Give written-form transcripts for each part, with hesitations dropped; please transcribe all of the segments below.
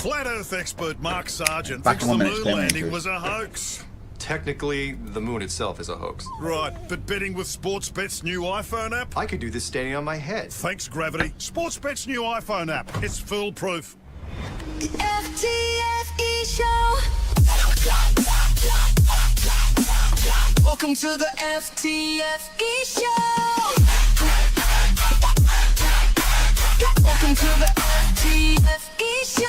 Flat Earth expert Mark Sargent Back thinks in the 1 minute, moon stay landing with was a hoax. Technically, the moon itself is a hoax. Right, but betting with Sportsbet's new iPhone app? I could do this standing on my head. Thanks, Gravity. Sportsbet's new iPhone app. It's foolproof. The FTFE show. Welcome to the FTFE show. Welcome to the FTFE show.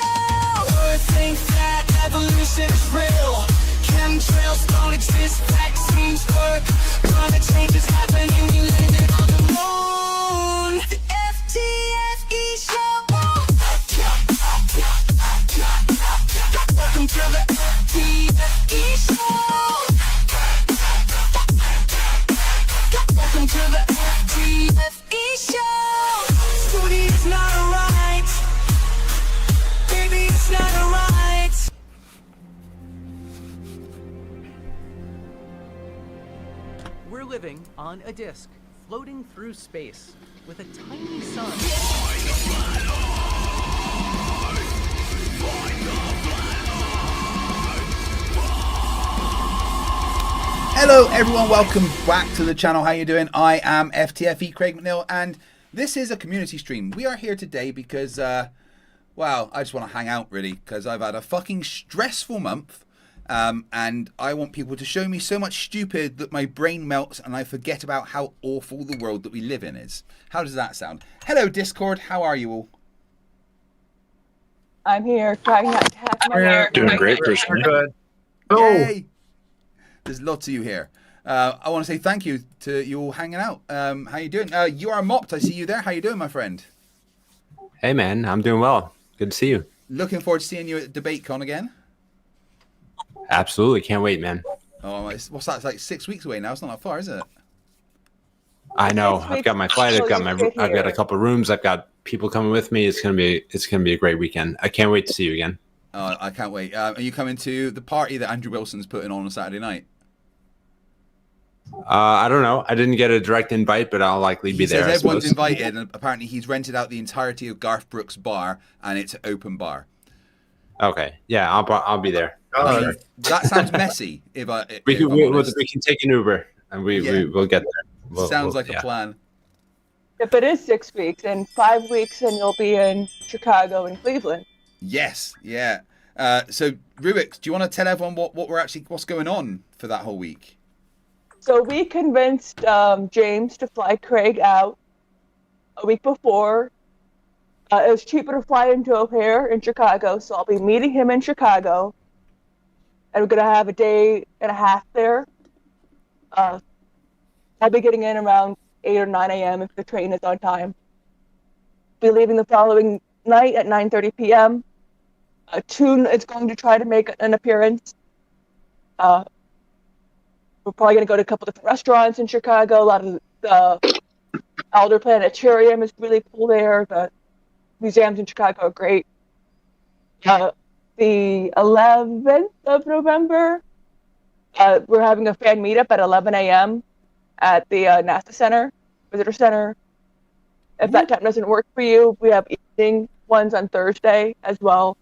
Earth thinks that evolution's real. Chemtrails don't exist, vaccines work. Climate change is happening, we landed on the moon. The FTFE show. Welcome to the FTFE show. Welcome to the FTFE show. Scooty, it's not alright. Baby, it's not alright. We're living on a disk, floating through space, with a tiny sun. Hello everyone, welcome back to the channel. How you doing? I am FTFE Craig McNeil and this is a community stream. We are here today because, well, I just want to hang out really because I've had a fucking stressful month and I want people to show me so much stupid that my brain melts and I forget about how awful the world that we live in is. How does that sound? Hello Discord, how are you all? I'm here trying not to have my hair. Doing great, Christian. Good. Yay! There's lots of you here. I want to say thank you to you all hanging out. How you doing? You are mopped. I see you there. How you doing, my friend? Hey, man. I'm doing well. Good to see you. Looking forward to seeing you at DebateCon again. Absolutely. Can't wait, man. Oh, what's that? It's like 6 weeks away now. It's not that far, is it? I know. I've got my flight. I've got a couple of rooms. I've got people coming with me. It's gonna be a great weekend. I can't wait to see you again. Oh, I can't wait. Are you coming to the party that Andrew Wilson's putting on Saturday night? I don't know. I didn't get a direct invite, but I'll likely be there. Everyone's invited, and apparently he's rented out the entirety of Garth Brooks' bar, and it's an open bar. Okay. Yeah, I'll be there. I mean, that sounds messy. We can take an Uber, and we'll get there. Sounds like a plan. If it is 6 weeks, in 5 weeks, and you'll be in Chicago and Cleveland. Yes, yeah. So Rubik, do you want to tell everyone what's going on for that whole week? So we convinced James to fly Craig out a week before. It was cheaper to fly into O'Hare in Chicago, so I'll be meeting him in Chicago. And we're going to have a day and a half there. I'll be getting in around 8 or 9 a.m. if the train is on time. Be leaving the following night at 9:30 p.m. Toon is going to try to make an appearance. We're probably going to go to a couple different restaurants in Chicago. A lot of the Elder Planetarium is really cool there. The museums in Chicago are great. The 11th of November, we're having a fan meetup at 11 a.m. at the NASA Center, Visitor Center. If that time doesn't work for you, we have evening ones on Thursday as well.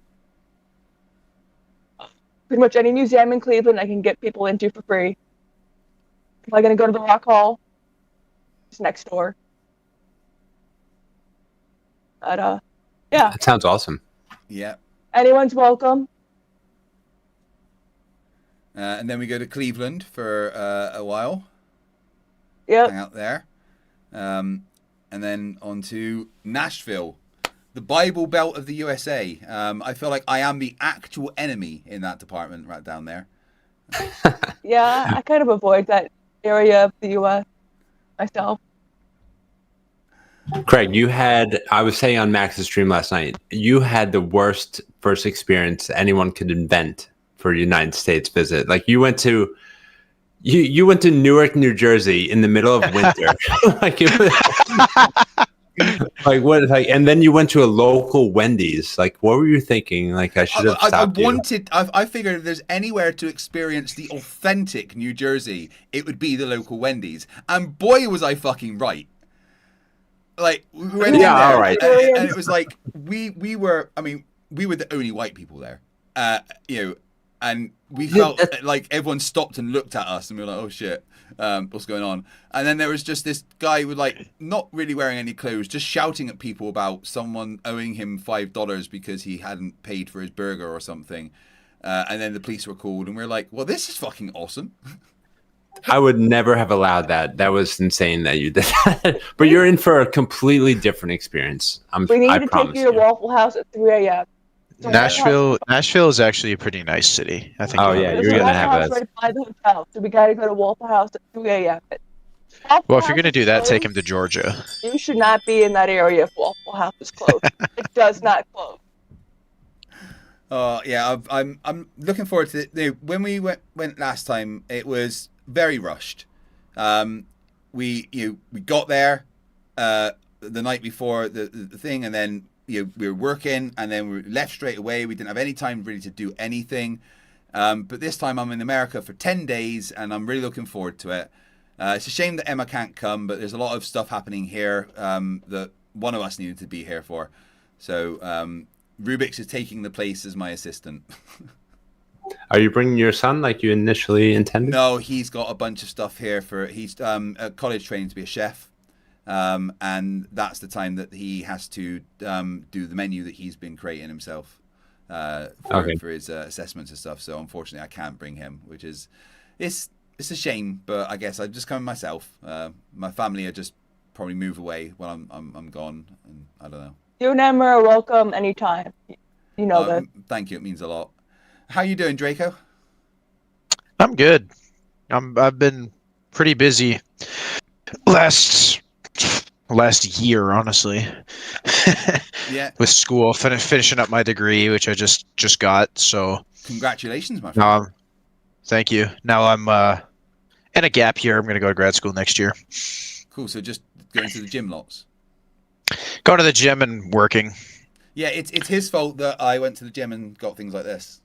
Pretty much any museum in Cleveland I can get people into for free. Am I going to go to the Rock Hall? It's next door. But, yeah. That sounds awesome. Yeah. Anyone's welcome. And then we go to Cleveland for a while. Yep. Hang out there. And then on to Nashville, the Bible Belt of the USA. I feel like I am the actual enemy in that department right down there. Yeah, I kind of avoid that area of the U.S. myself. Craig, I was saying on Max's stream last night, you had the worst first experience anyone could invent for a United States visit. Like you went to Newark, New Jersey in the middle of winter. And then you went to a local Wendy's. Like, what were you thinking? Like, I should have stopped I figured if there's anywhere to experience the authentic New Jersey, it would be the local Wendy's. And boy, was I fucking right. Like, we went in there, all right. and it was like, we were, I mean, we were the only white people there, you know, and we felt like everyone stopped and looked at us, and we were like, oh shit, what's going on? And then there was just this guy with like not really wearing any clothes, just shouting at people about someone owing him $5 because he hadn't paid for his burger or something. And then the police were called, and we were like, well, this is fucking awesome. I would never have allowed that. That was insane that you did that. But you're in for a completely different experience. We need I to take promise you to Waffle House at 3 a.m. Nashville is actually a pretty nice city. I think. Oh, yeah, There's you're a gonna Waffle have House a. right by the hotel, so we gotta go to Waffle House at 3 a.m. Well, if you're gonna do that, take him to Georgia. You should not be in that area if Waffle House is closed. It does not close. Yeah, I'm looking forward to it. You know, when we went last time, it was very rushed. We got there the night before the thing, and then we were working, and then we left straight away. We didn't have any time really to do anything. But this time I'm in America for 10 days, and I'm really looking forward to it. It's a shame that Emma can't come, but there's a lot of stuff happening here that one of us needed to be here for. So Rubik's is taking the place as my assistant. Are you bringing your son like you initially intended? No, he's got a bunch of stuff here for he's at college training to be a chef, and that's the time that he has to do the menu that he's been creating himself for his assessments and stuff. So unfortunately, I can't bring him, which is it's a shame. But I guess I just come myself. My family are just probably move away when I'm gone, and I don't know. You and Emma are welcome anytime. You know that. Thank you. It means a lot. How you doing, Draco? I'm good. I've been pretty busy last year, honestly. Yeah. With school, finishing up my degree, which I just got. So congratulations, my friend. Thank you. Now I'm in a gap year. I'm going to go to grad school next year. Cool. So just going to the gym lots. Going to the gym and working. Yeah, it's his fault that I went to the gym and got things like this.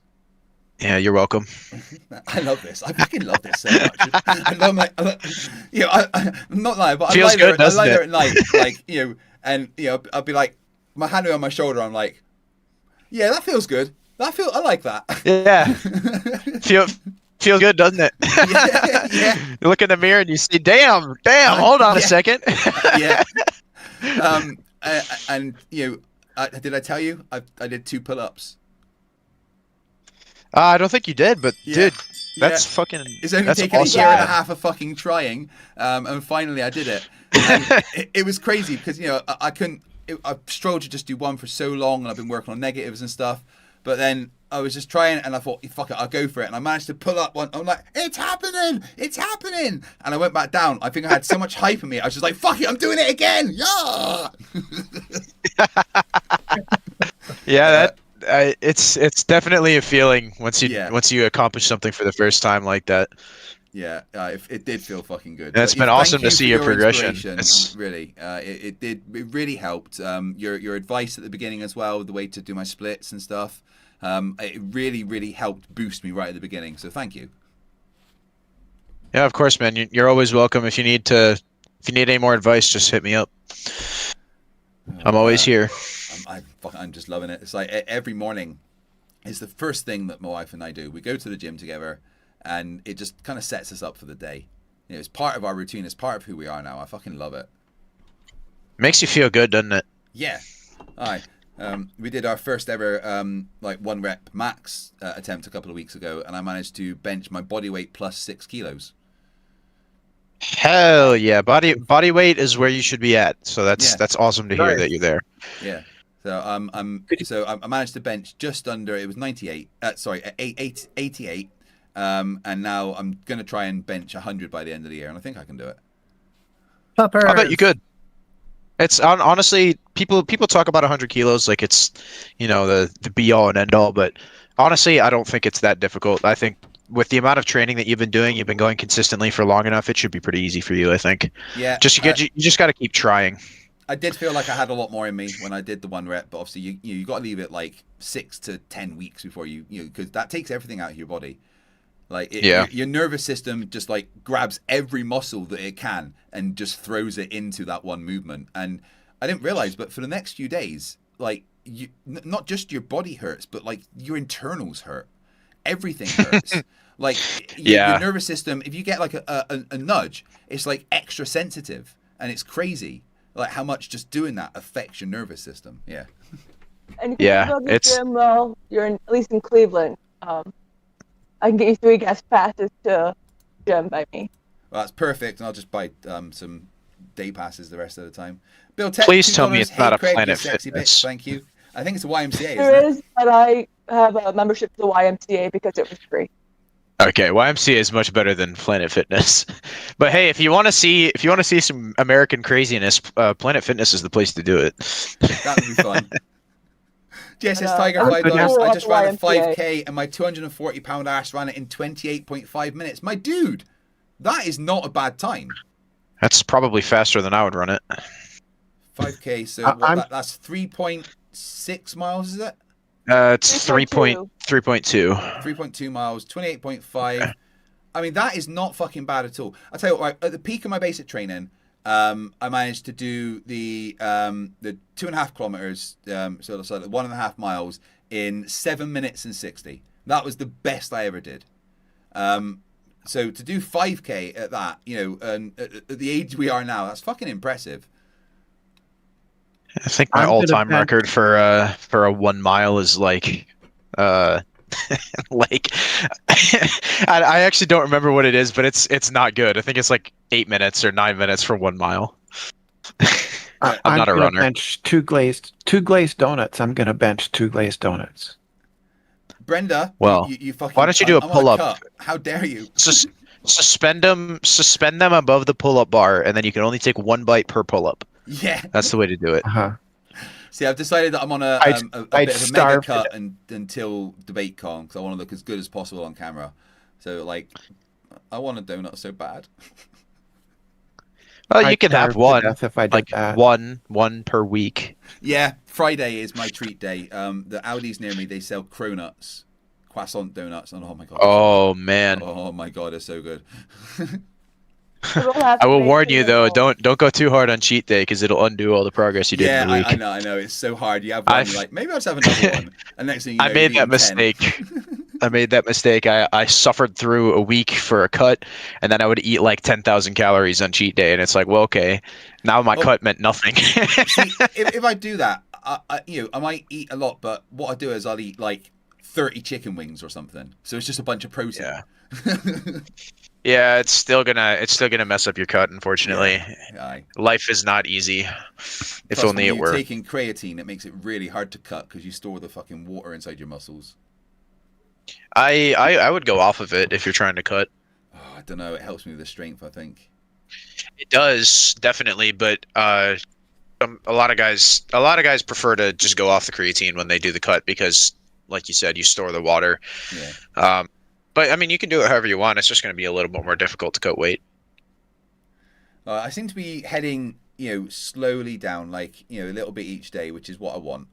Yeah, you're welcome. I love this. I fucking love this so much. I'm not lying, but Feels good, I lie there doesn't at night, like, and I'll be like, my hand on my shoulder. I'm like, yeah, that feels good. I like that. Yeah. Feels good, doesn't it? Yeah. You look in the mirror and you see, damn, hold on a second. Yeah. And did I tell you I did 2 pull-ups? I don't think you did, but Yeah. dude, that's fucking. It's only that's taken awesome, a year and a man. half of fucking trying, and finally I did it. And it was crazy because I couldn't. I struggled to just do one for so long, and I've been working on negatives and stuff. But then I was just trying, and I thought, fuck it, I'll go for it. And I managed to pull up one. I'm like, it's happening! And I went back down. I think I had so much hype in me. I was just like, fuck it, I'm doing it again! Yeah! Yeah, it's definitely a feeling once you accomplish something for the first time like that. Yeah, it did feel fucking good. And it's been awesome to see your progression. Really, it really helped. Your advice at the beginning as well, the way to do my splits and stuff. It really helped boost me right at the beginning. So thank you. Yeah, of course, man. You're always welcome. If you need any more advice, just hit me up. I'm always here. I'm just loving it. It's like every morning is the first thing that my wife and I do. We go to the gym together, and it just kind of sets us up for the day. It's part of our routine. It's part of who we are now. I fucking love it. Makes you feel good, doesn't it? Yeah. All right. We did our first ever 1 rep max attempt a couple of weeks ago, and I managed to bench my body weight plus 6 kilos. Hell yeah, body weight is where you should be at. So that's awesome to hear that you're there. Yeah. So I managed to bench just under. It was 98. 88. And now I'm gonna try and bench 100 by the end of the year, and I think I can do it. I bet you could. It's honestly, people talk about 100 kilos like it's, the be all and end all, but honestly, I don't think it's that difficult. I think with the amount of training that you've been doing, you've been going consistently for long enough, it should be pretty easy for you, I think. Yeah. You just got to keep trying. I did feel like I had a lot more in me when I did the 1 rep, but obviously you got to leave it like 6 to 10 weeks before because that takes everything out of your body. Like your nervous system just like grabs every muscle that it can and just throws it into that one movement. And I didn't realize, but for the next few days, like not just your body hurts, but like your internals hurt. Everything hurts. Like your nervous system, if you get like a nudge, it's like extra sensitive, and it's crazy like how much just doing that affects your nervous system. Yeah. And if you go to the gym, well, you're at least in Cleveland. I can get you 3 guest passes to gym by me. Well, that's perfect, and I'll just buy some day passes the rest of the time. Bill, please tell me it's not a Craig, Planet sexy Fitness. bitch. Thank you. I think it's a YMCA. There is, but I have a membership to the YMCA because it was free. Okay, YMCA is much better than Planet Fitness. But hey, if you want to see some American craziness, Planet Fitness is the place to do it. That would be fun. JSS Tiger $5. I just ran a 5K and my 240-pound ass ran it in 28.5 minutes. My dude, that is not a bad time. That's probably faster than I would run it. 5K, so that's 3.6 miles, is it? It's 3.2. 3.2 miles, 28.5. I mean, that is not fucking bad at all. I'll tell you what, right, at the peak of my basic training, I managed to do the 2.5 kilometers, so it's like 1.5 miles in 7 minutes and 60. That was the best I ever did. So to do 5K at that, and at the age we are now, that's fucking impressive. I think my all-time record for a 1 mile is like like I actually don't remember what it is, but it's not good. I think it's like 8 minutes or 9 minutes for 1 mile. I'm not a runner. Bench two glazed donuts. I'm gonna bench 2 glazed donuts. Brenda, well, you fucking, why don't you do a pull-up? How dare you? Suspend them above the pull-up bar, and then you can only take 1 bite per pull-up. Yeah, that's the way to do it. See, I've decided that I'm on a bit of a mega cut until DebateCon because I want to look as good as possible on camera. So, like, I want a donut so bad. Well, you can have one, if I did like one per week. Yeah, Friday is my treat day. The Aldi's near me, they sell cronuts, croissant donuts, and oh my god. Oh man. Oh my god, it's so good. I will warn you though, don't go too hard on cheat day because it'll undo all the progress you did in the week. I know, it's so hard. You have one, you're like, maybe I'll just have another one. And next thing you know, I made that mistake. I made that mistake. I suffered through a week for a cut, and then I would eat like 10,000 calories on cheat day, and it's like, well, okay, now my cut meant nothing. See, if I do that, I might eat a lot, but what I do is I'll eat like 30 chicken wings or something. So it's just a bunch of protein. Yeah. Yeah, it's still gonna mess up your cut, unfortunately. Yeah. Life is not easy. If only it were. Taking creatine, it makes it really hard to cut because you store the fucking water inside your muscles. I would go off of it if you're trying to cut. Oh, I don't know. It helps me with the strength, I think. It does, definitely, but a lot of guys prefer to just go off the creatine when they do the cut because, like you said, you store the water. Yeah. But I mean, you can do it however you want. It's just going to be a little bit more difficult to cut weight. I seem to be heading, slowly down, like, a little bit each day, which is what I want.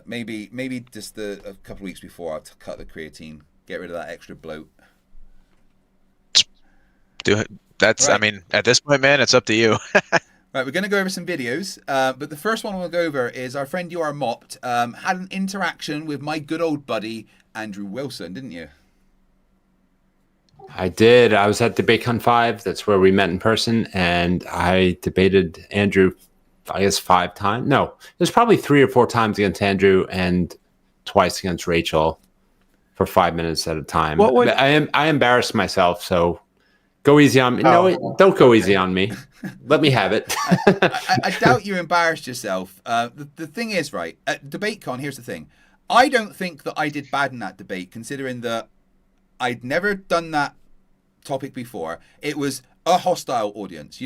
Maybe just a couple of weeks before I'll cut the creatine, get rid of that extra bloat. Do it. That's right. I mean, at this point, man, it's up to you. Right, we're going to go over some videos, but the first one we'll go over is our friend You Are Mopped had an interaction with my good old buddy Andrew Wilson, didn't you? I did. I was at DebateCon 5. That's where we met in person, and I debated Andrew, I guess 5 times. No, there's probably 3 or 4 times against Andrew and twice against Rachel for 5 minutes at a time. I embarrassed myself, so go easy on me. Oh. No, don't go easy on me. Let me have it. I doubt you embarrassed yourself. The thing is, right, at DebateCon, here's the thing. I don't think that I did bad in that debate, considering that I'd never done that topic before. It was a hostile audience.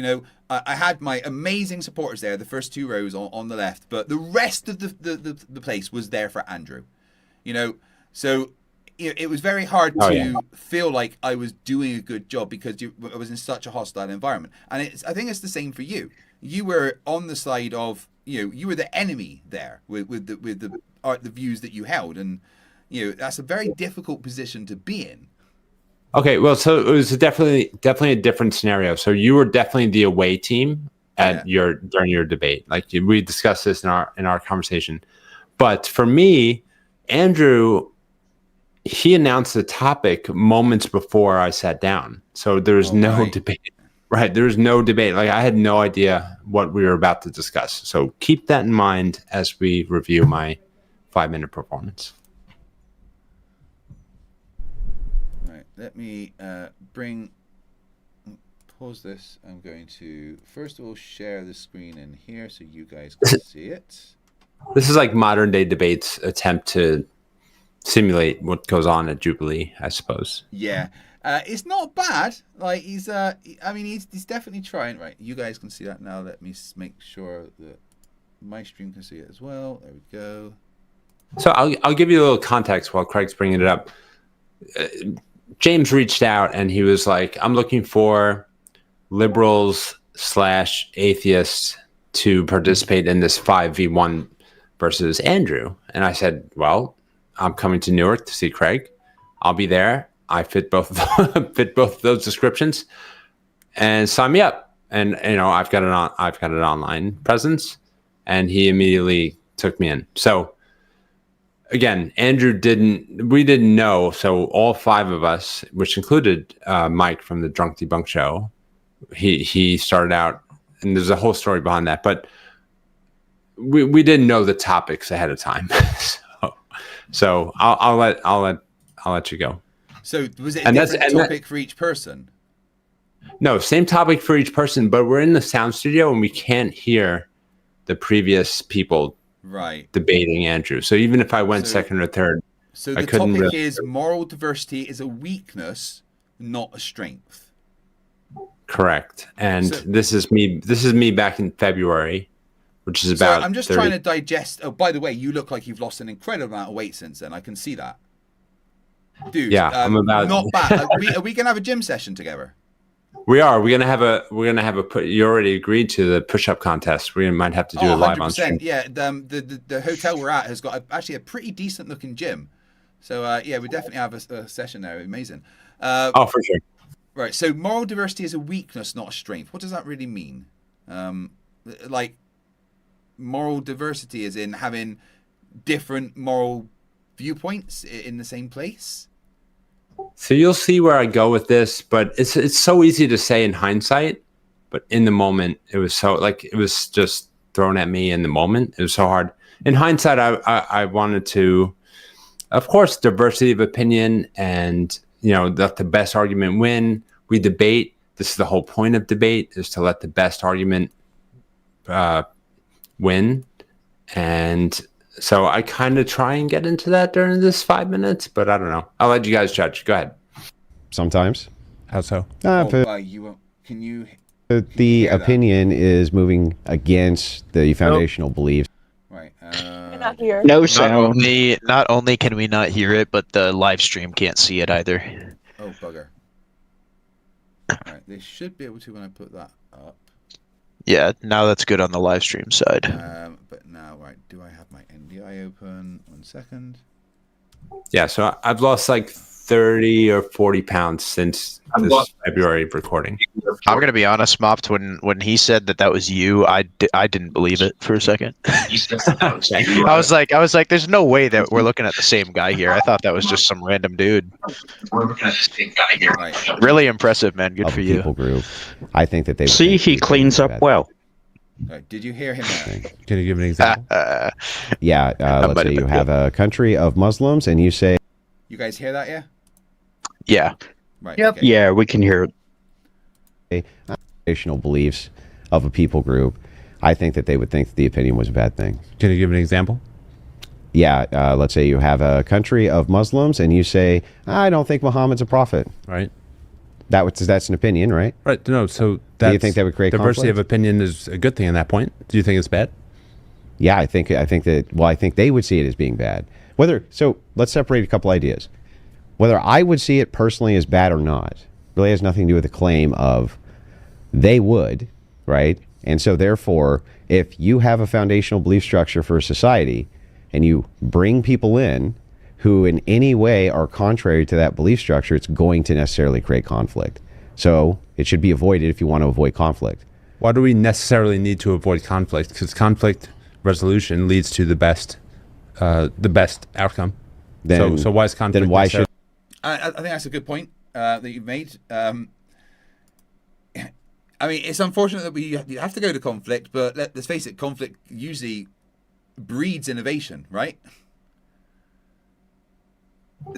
I had my amazing supporters there, the first 2 rows on the left, but the rest of the place was there for Andrew. So it was very hard to feel like I was doing a good job because I was in such a hostile environment. And I think it's the same for you. You were on the side of, you were the enemy there with the views that you held, and that's a very difficult position to be in. Okay, well, so it was definitely a different scenario. So you were definitely the away team, at during your debate. Like we discussed this in our conversation. But for me, Andrew, he announced the topic moments before I sat down. So there's no debate. Right. There's no debate. Like I had no idea what we were about to discuss. So keep that in mind as we review my 5-minute performance. All right. Let me pause this. I'm going to first of all share the screen in here so you guys can see it. This is like modern day debates attempt to simulate what goes on at Jubilee, I suppose. Yeah. It's not bad. Like he's definitely trying. Right, you guys can see that now. Let me make sure that my stream can see it as well. There we go. So I'll give you a little context while Craig's bringing it up. James reached out and he was like, "I'm looking for liberals / atheists to participate in this 5v1 versus Andrew." And I said, "Well, I'm coming to Newark to see Craig. I'll be there. I fit both of those descriptions, and sign me up." And I've got an online presence, and he immediately took me in. So again, we didn't know. So all 5 of us, which included Mike from the Drunk Debunk show, he started out, and there's a whole story behind that, but we didn't know the topics ahead of time. So I'll let you go. So was it a different topic for each person? No, same topic for each person, but we're in the sound studio and we can't hear the previous people debating Andrew. So even if I went second or third, so the topic is moral diversity is a weakness, not a strength. Correct. And this is me back in February, which is about. So I'm just trying to digest. Oh, by the way, you look like you've lost an incredible amount of weight since then. I can see that. Dude, yeah, I'm about not bad. Are we gonna have a gym session together? We are. We're gonna have a. You already agreed to the push-up contest. We might have to do it live on stream. Yeah, the hotel we're at has got actually a pretty decent looking gym. So yeah, we definitely have a session there. Amazing. For sure. Right. So moral diversity is a weakness, not a strength. What does that really mean? Like moral diversity is in having different moral viewpoints in the same place. So you'll see where I go with this, but it's so easy to say in hindsight, but in the moment it was just thrown at me in the moment. It was so hard. In hindsight, I wanted to, of course, diversity of opinion and let the best argument win. We debate. This is the whole point of debate, is to let the best argument win. And so I kind of try and get into that during this 5 minutes, but I don't know. I'll let you guys judge. Go ahead. Sometimes. How so? Can you? The opinion is moving against the foundational beliefs. Right. Not here. No sound. Not only can we not hear it, but the live stream can't see it either. Oh, bugger. All right. They should be able to when I put that up. Yeah, now that's good on the live stream side. But now, right, do I have my NDI open? 1 second. Yeah, so I've lost like 30 or 40 pounds since this February recording. I'm going to be honest, Mopped, when he said that was you, I didn't believe it for a second. I was like, there's no way that we're looking at the same guy here. I thought that was just some random dude. We're looking at the same guy here. Right. Really impressive, man. Good for you. People group. I think that they see he cleans up well. Right. Did you hear him there? Can you give an example? Let's say you have a country of Muslims and you say. You guys hear that, yeah? Yeah. Right. Yep. Okay. Yeah, we can hear it. Foundational beliefs of a people group. I think that they would think that the opinion was a bad thing. Can you give an example? Yeah. Let's say you have a country of Muslims and you say, I don't think Muhammad's a prophet. Right. That's an opinion, right? Right. No. So do you think that would create diversity conflict? of opinion is a good thing in that point? Do you think it's bad? Yeah, I think they would see it as being bad. So let's separate a couple ideas. Whether I would see it personally as bad or not really has nothing to do with the claim of they would, right? And so therefore, if you have a foundational belief structure for a society and you bring people in who in any way are contrary to that belief structure, it's going to necessarily create conflict. So it should be avoided if you want to avoid conflict. Why do we necessarily need to avoid conflict? Because conflict resolution leads to the best outcome. So why is conflict? Then why should? I think that's a good point that you've made. I mean, it's unfortunate that you have to go to conflict, but let's face it, conflict usually breeds innovation, right?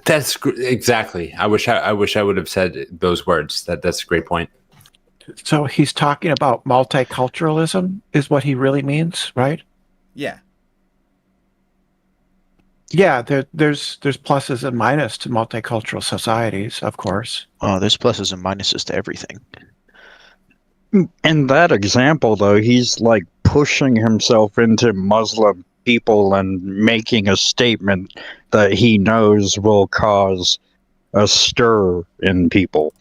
That's exactly. I wish I would have said those words. That's a great point. So he's talking about multiculturalism is what he really means, right? Yeah. Yeah, there's pluses and minuses to multicultural societies, of course. Oh, there's pluses and minuses to everything. In that example, though, he's like pushing himself into Muslim people and making a statement that he knows will cause a stir in people.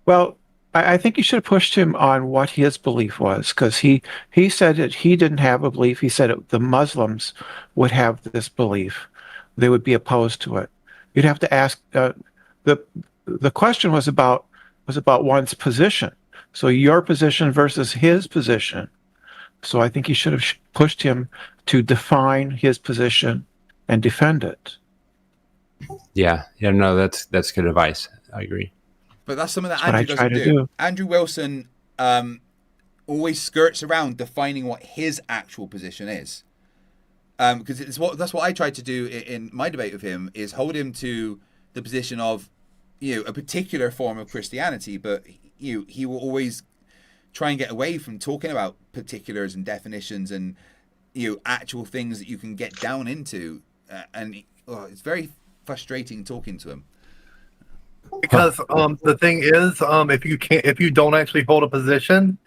Well, I think you should have pushed him on what his belief was, because he said that he didn't have a belief. He said the Muslims would have this belief; they would be opposed to it. You'd have to ask. The question was about one's position. So your position versus his position. So I think you should have pushed him to define his position and defend it. Yeah. No, that's good advice. I agree. But that's something that That's Andrew what I try doesn't to do. do. Andrew Wilson always skirts around defining what his actual position is. Because that's what I tried to do in my debate with him, is hold him to the position of, a particular form of Christianity, but he will always try and get away from talking about particulars and definitions and actual things that you can get down into, and it's very frustrating talking to him. Because the thing is, if you don't actually hold a position,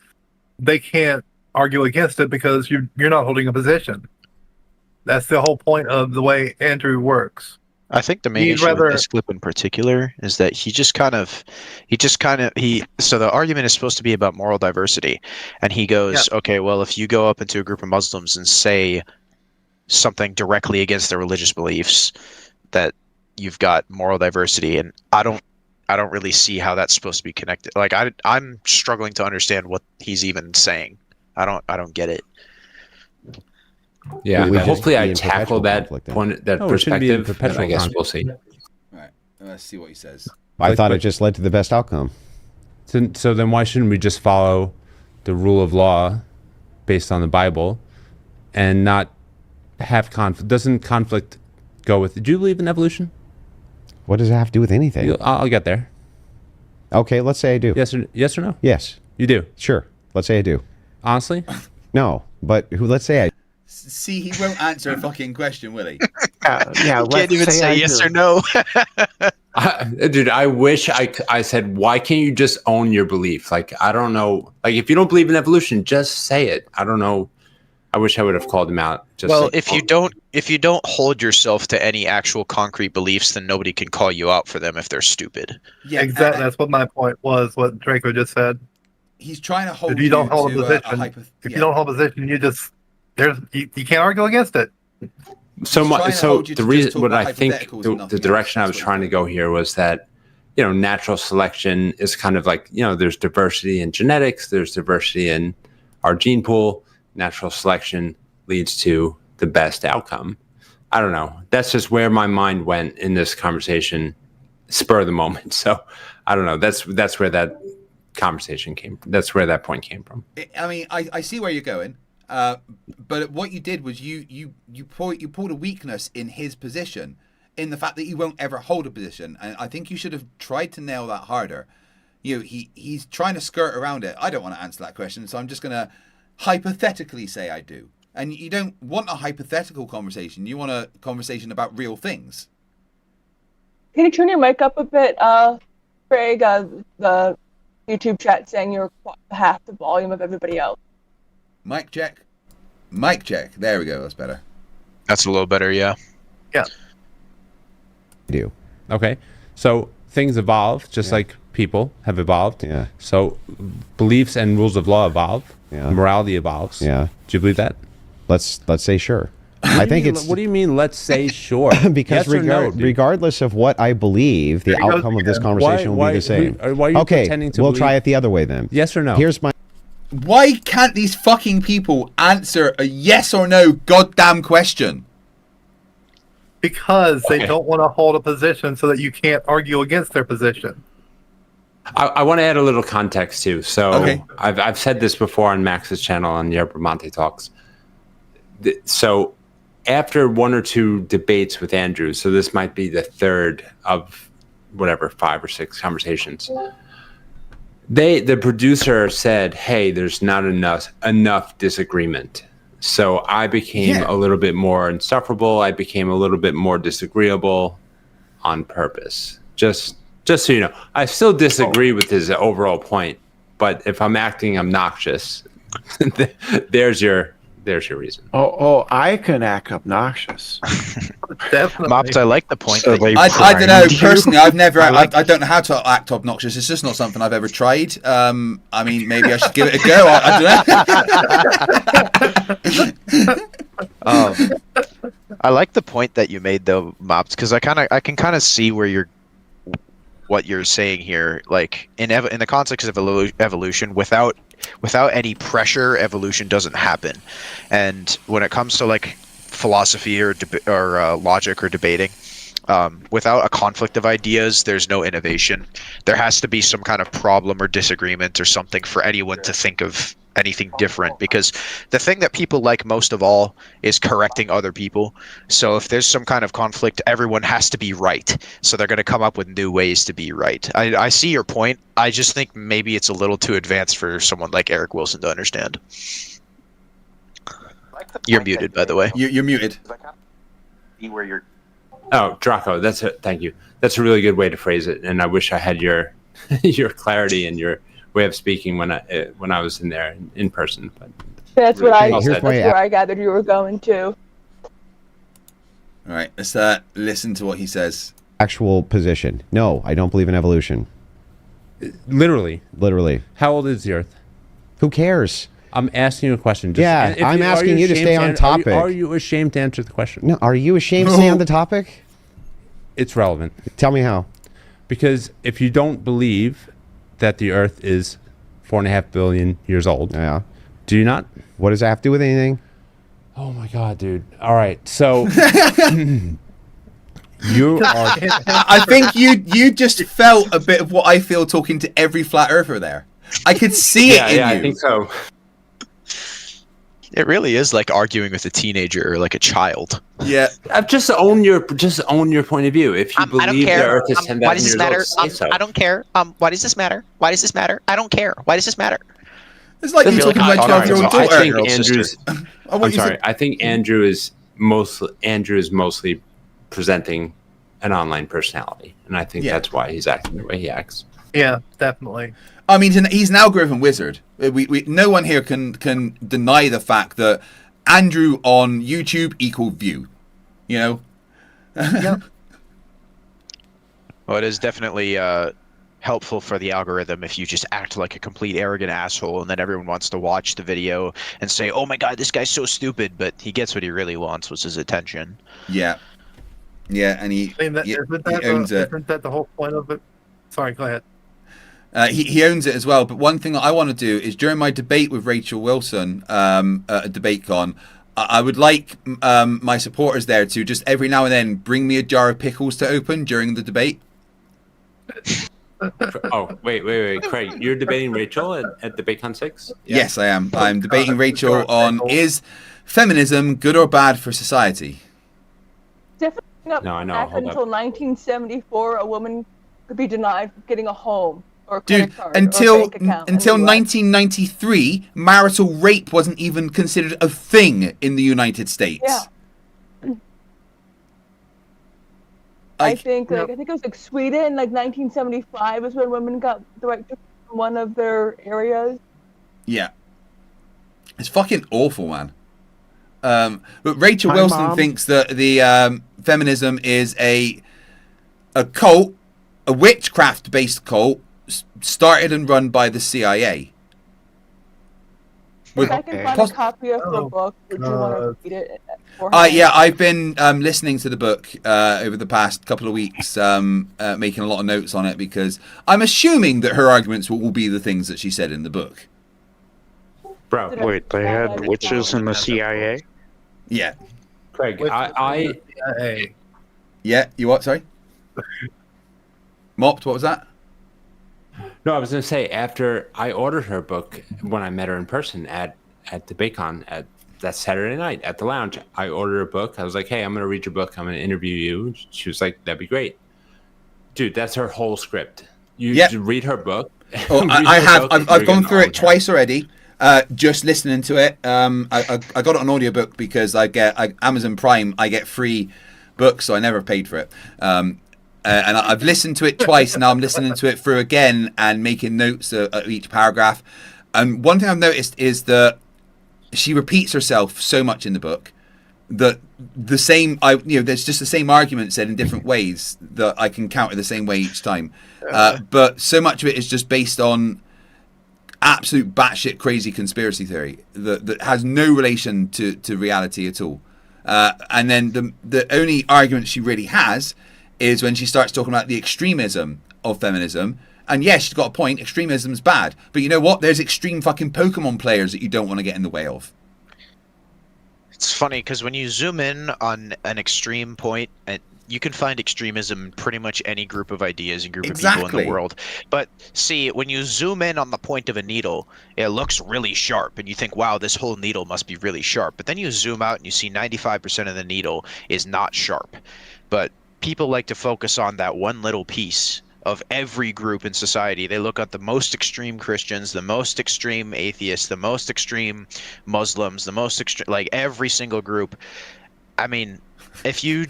they can't argue against it because you're not holding a position. That's the whole point of the way Andrew works. I think the main issue with this clip in particular is that so the argument is supposed to be about moral diversity, and he goes, okay, well, if you go up into a group of Muslims and say something directly against their religious beliefs, that you've got moral diversity, and I don't really see how that's supposed to be connected. Like I'm struggling to understand what he's even saying. I don't get it. Yeah, We hopefully I just be in tackle perpetual that conflict then. point, that No, it shouldn't be in perspective. perpetual And I guess conflict. we'll see. All right, let's see what he says. I thought it just led to the best outcome. So then why shouldn't we just follow the rule of law based on the Bible and not have conflict? Doesn't conflict go with? Do you believe in evolution? What does it have to do with anything? I'll get there. Okay, let's say I do. Yes or no? Yes. You do? Sure. Let's say I do. Honestly? No, but let's say I. See, he won't answer a fucking question, will he? Yeah, Can't even say yes or no. Dude, I wish I said, why can't you just own your belief? Like, I don't know. Like, if you don't believe in evolution, just say it. I don't know. I wish I would have called him out. Well, if you don't hold yourself to any actual concrete beliefs, then nobody can call you out for them if they're stupid. Yeah, exactly. That's what my point was. What Draco just said. He's trying to hold. If you don't hold a position, if you don't hold a position, you can't argue against it. So the reason, what I think, the direction I was trying to go here was that, natural selection is kind of like, there's diversity in genetics, there's diversity in our gene pool. Natural selection leads to the best outcome. I don't know. That's just where my mind went in this conversation, spur of the moment. So I don't know. That's where that conversation came from. That's where that point came from. I mean, I see where you're going. But what you did was you pulled a weakness in his position, in the fact that he won't ever hold a position, and I think you should have tried to nail that harder. He's trying to skirt around it. I don't want to answer that question, so I'm just going to hypothetically say I do. And you don't want a hypothetical conversation. You want a conversation about real things. Can you turn your mic up a bit, Craig? The YouTube chat saying you're half the volume of everybody else. Mic check. Mic check. There we go. That's better. That's a little better, yeah. Yeah. Do. Okay. So things evolve just like people have evolved. Yeah. So beliefs and rules of law evolve. Yeah. Morality evolves. Yeah. Do you believe that? Let's say sure. I think it's. What do you mean? Let's say sure. Because yes or no, dude? regardless of what I believe, the outcome of this conversation will be the same. Why are you okay, pretending to we'll believe? try it the other way then. Yes or no? Here's my. Why can't these fucking people answer a yes or no goddamn question? Because they don't want to hold a position so that you can't argue against their position. I want to add a little context too. So Okay. I've said this before on Max's channel on Yerba Monte Talks. So after one or two debates with Andrew, so this might be the third of whatever 5 or 6 conversations. The producer said, "Hey, there's not enough disagreement." So I became a little bit more insufferable. I became a little bit more disagreeable on purpose. Just so you know, I still disagree with his overall point, but if I'm acting obnoxious, there's your reason. Oh, I can act obnoxious. Definitely. Mops, I like the point. So that they you- I don't know. Personally, I've never. I like- I don't know how to act obnoxious. It's just not something I've ever tried. I mean, maybe I should give it a go. I don't know. I like the point that you made though, Mops, because I can kind of see what you're saying here. Like in the context of evolution, without any pressure, evolution doesn't happen. And when it comes to like philosophy or logic or debating, without a conflict of ideas, there's no innovation. There has to be some kind of problem or disagreement or something for anyone to think of anything different, because the thing that people like most of all is correcting other people. So if there's some kind of conflict, everyone has to be right. So they're going to come up with new ways to be right. I see your point. I just think maybe it's a little too advanced for someone like Eric Wilson to understand. You're muted, by the way. You're muted. Oh, Draco, thank you. That's a really good way to phrase it, and I wish I had your your clarity and your way of speaking when I was in there in person. But That's what I. Well That's said. where I gathered you were going to. All right, let's listen to what he says. Actual position. No, I don't believe in evolution. Literally. How old is the Earth? Who cares? I'm asking you a question. Yeah, I'm asking you to stay on topic. Are you ashamed to answer the question? No, are you ashamed to stay on the topic? It's relevant. Tell me how. Because if you don't believe that the Earth is 4.5 billion years old, do you not? What does that have to do with anything? Oh my God, dude. All right, so you are. I think you just felt a bit of what I feel talking to every flat earther there. I could see it in you. I think so. It really is like arguing with a teenager or like a child. Yeah, just own your point of view. If you believe the Earth is 10,000 Why does this years matter? old, say so. I don't care. Why does this matter? Why does this matter? I don't care. Why does this matter? It's like you talking about 12-year-old I daughter. think Andrew's. I'm sorry. I think Andrew is mostly presenting an online personality, and I think that's why he's acting the way he acts. Yeah, definitely. I mean, he's an algorithm wizard. No one here can deny the fact that Andrew on YouTube equal view. You know. Yep. Well, it is definitely helpful for the algorithm if you just act like a complete arrogant asshole, and then everyone wants to watch the video and say, "Oh my God, this guy's so stupid," but he gets what he really wants, which is attention. Yeah. Yeah, and he owns it. Isn't that the whole point of it? Sorry, go ahead. He owns it as well. But one thing that I want to do is during my debate with Rachel Wilson at a DebateCon, I would like my supporters there to just every now and then bring me a jar of pickles to open during the debate. Oh, wait, Craig, you're debating Rachel at DebateCon 6? Yeah. Yes, I am. I'm debating Rachel on is feminism good or bad for society? Definitely not No, I know. back Hold until up. 1974, a woman could be denied getting a home or a Dude, credit card or a until bank account in the 1993, marital rape wasn't even considered a thing in the United States. Yeah. I think it was like Sweden, like 1975 is when women got the right to one of their areas. Yeah. It's fucking awful, man. But Rachel Hi, Wilson Mom. thinks that the feminism is a cult, a witchcraft-based cult, started and run by the CIA. If I can find a copy of her book, would you want to read it? Yeah, I've been listening to the book over the past couple of weeks, making a lot of notes on it because I'm assuming that her arguments will be the things that she said in the book. Bro, wait, they had witches in the CIA? Yeah. Craig, I Yeah, you what? Sorry? Mopped, what was that? No, I was going to say, after I ordered her book when I met her in person at DebateCon at that Saturday night at the lounge, I ordered her book. I was like, hey, I'm going to read your book. I'm going to interview you. She was like, that'd be great. Dude, that's her whole script. You just read her book. Oh, I've gone through it twice already. Just listening to it. I got it on audiobook because Amazon Prime, I get free books, so I never paid for it. And I've listened to it twice, and now I'm listening to it through again and making notes of each paragraph. And one thing I've noticed is that she repeats herself so much in the book that there's just the same argument said in different ways that I can counter the same way each time. But so much of it is just based on absolute batshit crazy conspiracy theory that has no relation to reality at all. And then the only argument she really has is when she starts talking about the extremism of feminism. And yes, she's got a point. Extremism's bad. But you know what? There's extreme fucking Pokemon players that you don't want to get in the way of. It's funny because when you zoom in on an extreme point, and you can find extremism in pretty much any group of ideas and group of people in the world. But see, when you zoom in on the point of a needle, it looks really sharp, and you think, wow, this whole needle must be really sharp. But then you zoom out and you see 95% of the needle is not sharp. But people like to focus on that one little piece of every group in society. They look at the most extreme Christians, the most extreme atheists, the most extreme Muslims, the most extreme, like every single group. I mean, if you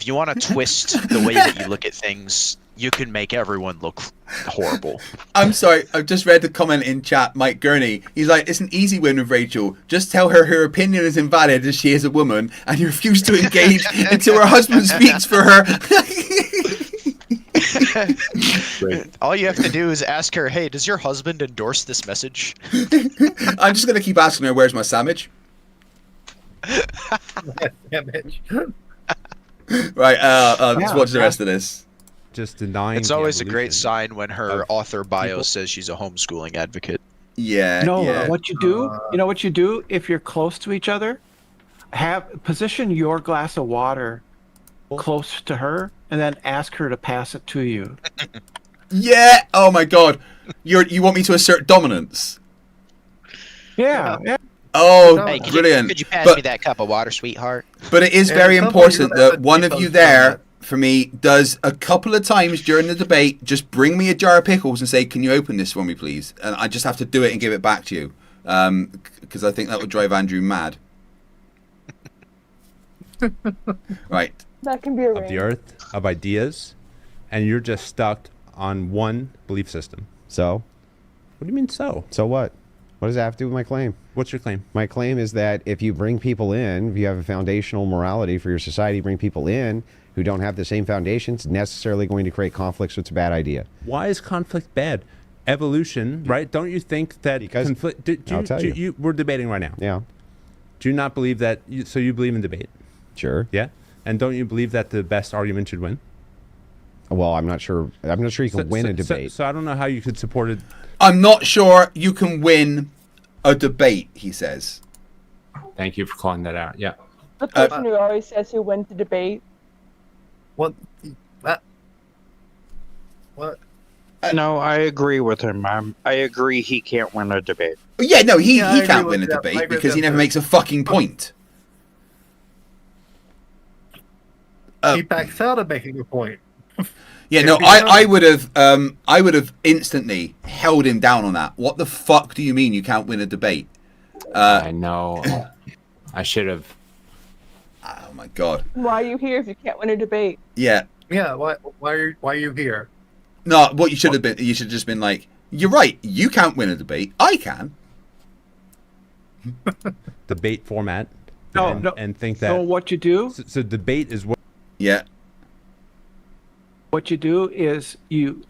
want to twist the way that you look at things, you can make everyone look horrible. I'm sorry, I've just read the comment in chat, Mike Gurney. He's like, it's an easy win with Rachel. Just tell her her opinion is invalid as she is a woman, and you refuse to engage until her husband speaks for her. All you have to do is ask her, hey, does your husband endorse this message? I'm just going to keep asking her, where's my sandwich? Right, let's watch the rest of this. Just denying. It's always a great sign when her author bio says she's a homeschooling advocate. Yeah. What you do, what you do if you're close to each other, position your glass of water close to her and then ask her to pass it to you. Yeah. Oh my God. You want me to assert dominance? Yeah. Oh, hey, brilliant. Could you pass me that cup of water, sweetheart? But it is very important that one of you there, for me, does a couple of times during the debate, just bring me a jar of pickles and say, can you open this for me, please? And I just have to do it and give it back to you. Because I think that would drive Andrew mad. Right. That can be arranged. Of the earth, of ideas, and you're just stuck on one belief system. So? What do you mean so? So what? What does that have to do with my claim? What's your claim? My claim is that if you bring people in, if you have a foundational morality for your society, bring people in who don't have the same foundations, necessarily going to create conflicts, so it's a bad idea. Why is conflict bad? Evolution, right? Don't you think that because conflict... I'll tell you. We're debating right now. Yeah. Do you not believe that... So you believe in debate? Sure. Yeah? And don't you believe that the best argument should win? Well, I'm not sure you can win a debate. So I don't know how you could support it. I'm not sure you can win a debate, he says. Thank you for calling that out. Yeah. The person who always says who wins the debate. What? No, I agree with him. I agree he can't win a debate. Yeah, no, he can't win a debate because he never makes a fucking point. He backs out of making a point. Yeah, no, I would have instantly held him down on that. What the fuck do you mean you can't win a debate? I know. I should have. Oh my God. Why are you here if you can't win a debate? Yeah. Yeah. Why are you here? No, what you should have been. You should have just been like, you're right. You can't win a debate. I can. Debate format. And think that. So what you do? So debate is what. Yeah. What you do is you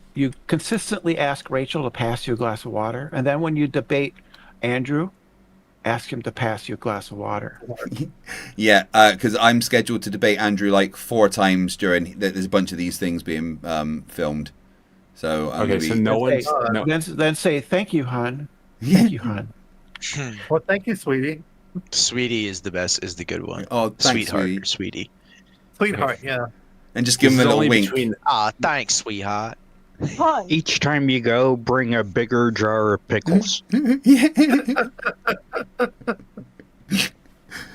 consistently ask Rachel to pass you a glass of water, and then when you debate Andrew, ask him to pass you a glass of water. Yeah, because I'm scheduled to debate Andrew like 4 times during. There's a bunch of these things being filmed. So I'm Okay, so no one's no. Then say thank you, hon. Thank you, hon. Well, thank you, sweetie. Sweetie is the best, is the good one. Oh, thanks, Sweetheart, sweetie. or sweetie. Sweetheart, yeah. And just give him a little wink. Thanks, sweetheart. Each time you go, bring a bigger jar of pickles. To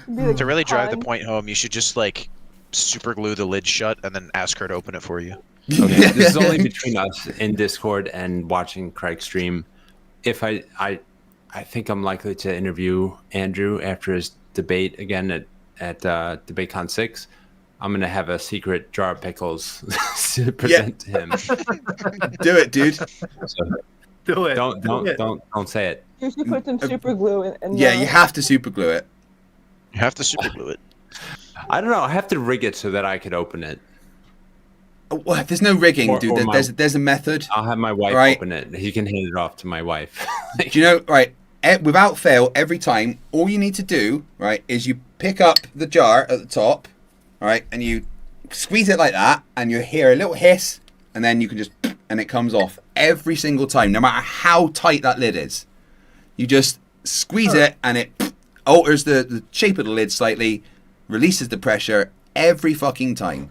really drive the point home, you should just like super glue the lid shut and then ask her to open it for you. Okay, this is only between us in Discord and watching Craig stream. If I think I'm likely to interview Andrew after his debate again at DebateCon 6. I'm gonna have a secret jar of pickles to present to him. Do it, dude. So, Do it. Don't say it. You should put some super glue in. Yeah, you have to super glue it. You have to super glue it. I don't know. I have to rig it so that I could open it. What? There's no rigging, dude. There's a method. I'll have my wife open it. He can hand it off to my wife. Do you know? Right. Without fail, every time, all you need to do, right, is you pick up the jar at the top, right, and you squeeze it like that, and you hear a little hiss, and then you can just, and it comes off every single time, no matter how tight that lid is. You just squeeze it, and it alters the shape of the lid slightly, releases the pressure every fucking time.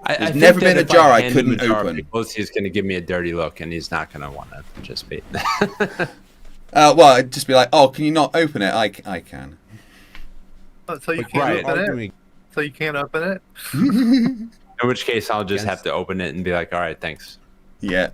There's never been a jar I couldn't open. He's going to give me a dirty look, and he's not going to want to participate. Well, I'd just be like, "Oh, can you not open it?" I can. So you can't open it. So you can't open it. In which case, I'll just have to open it and be like, "All right, thanks." Yeah.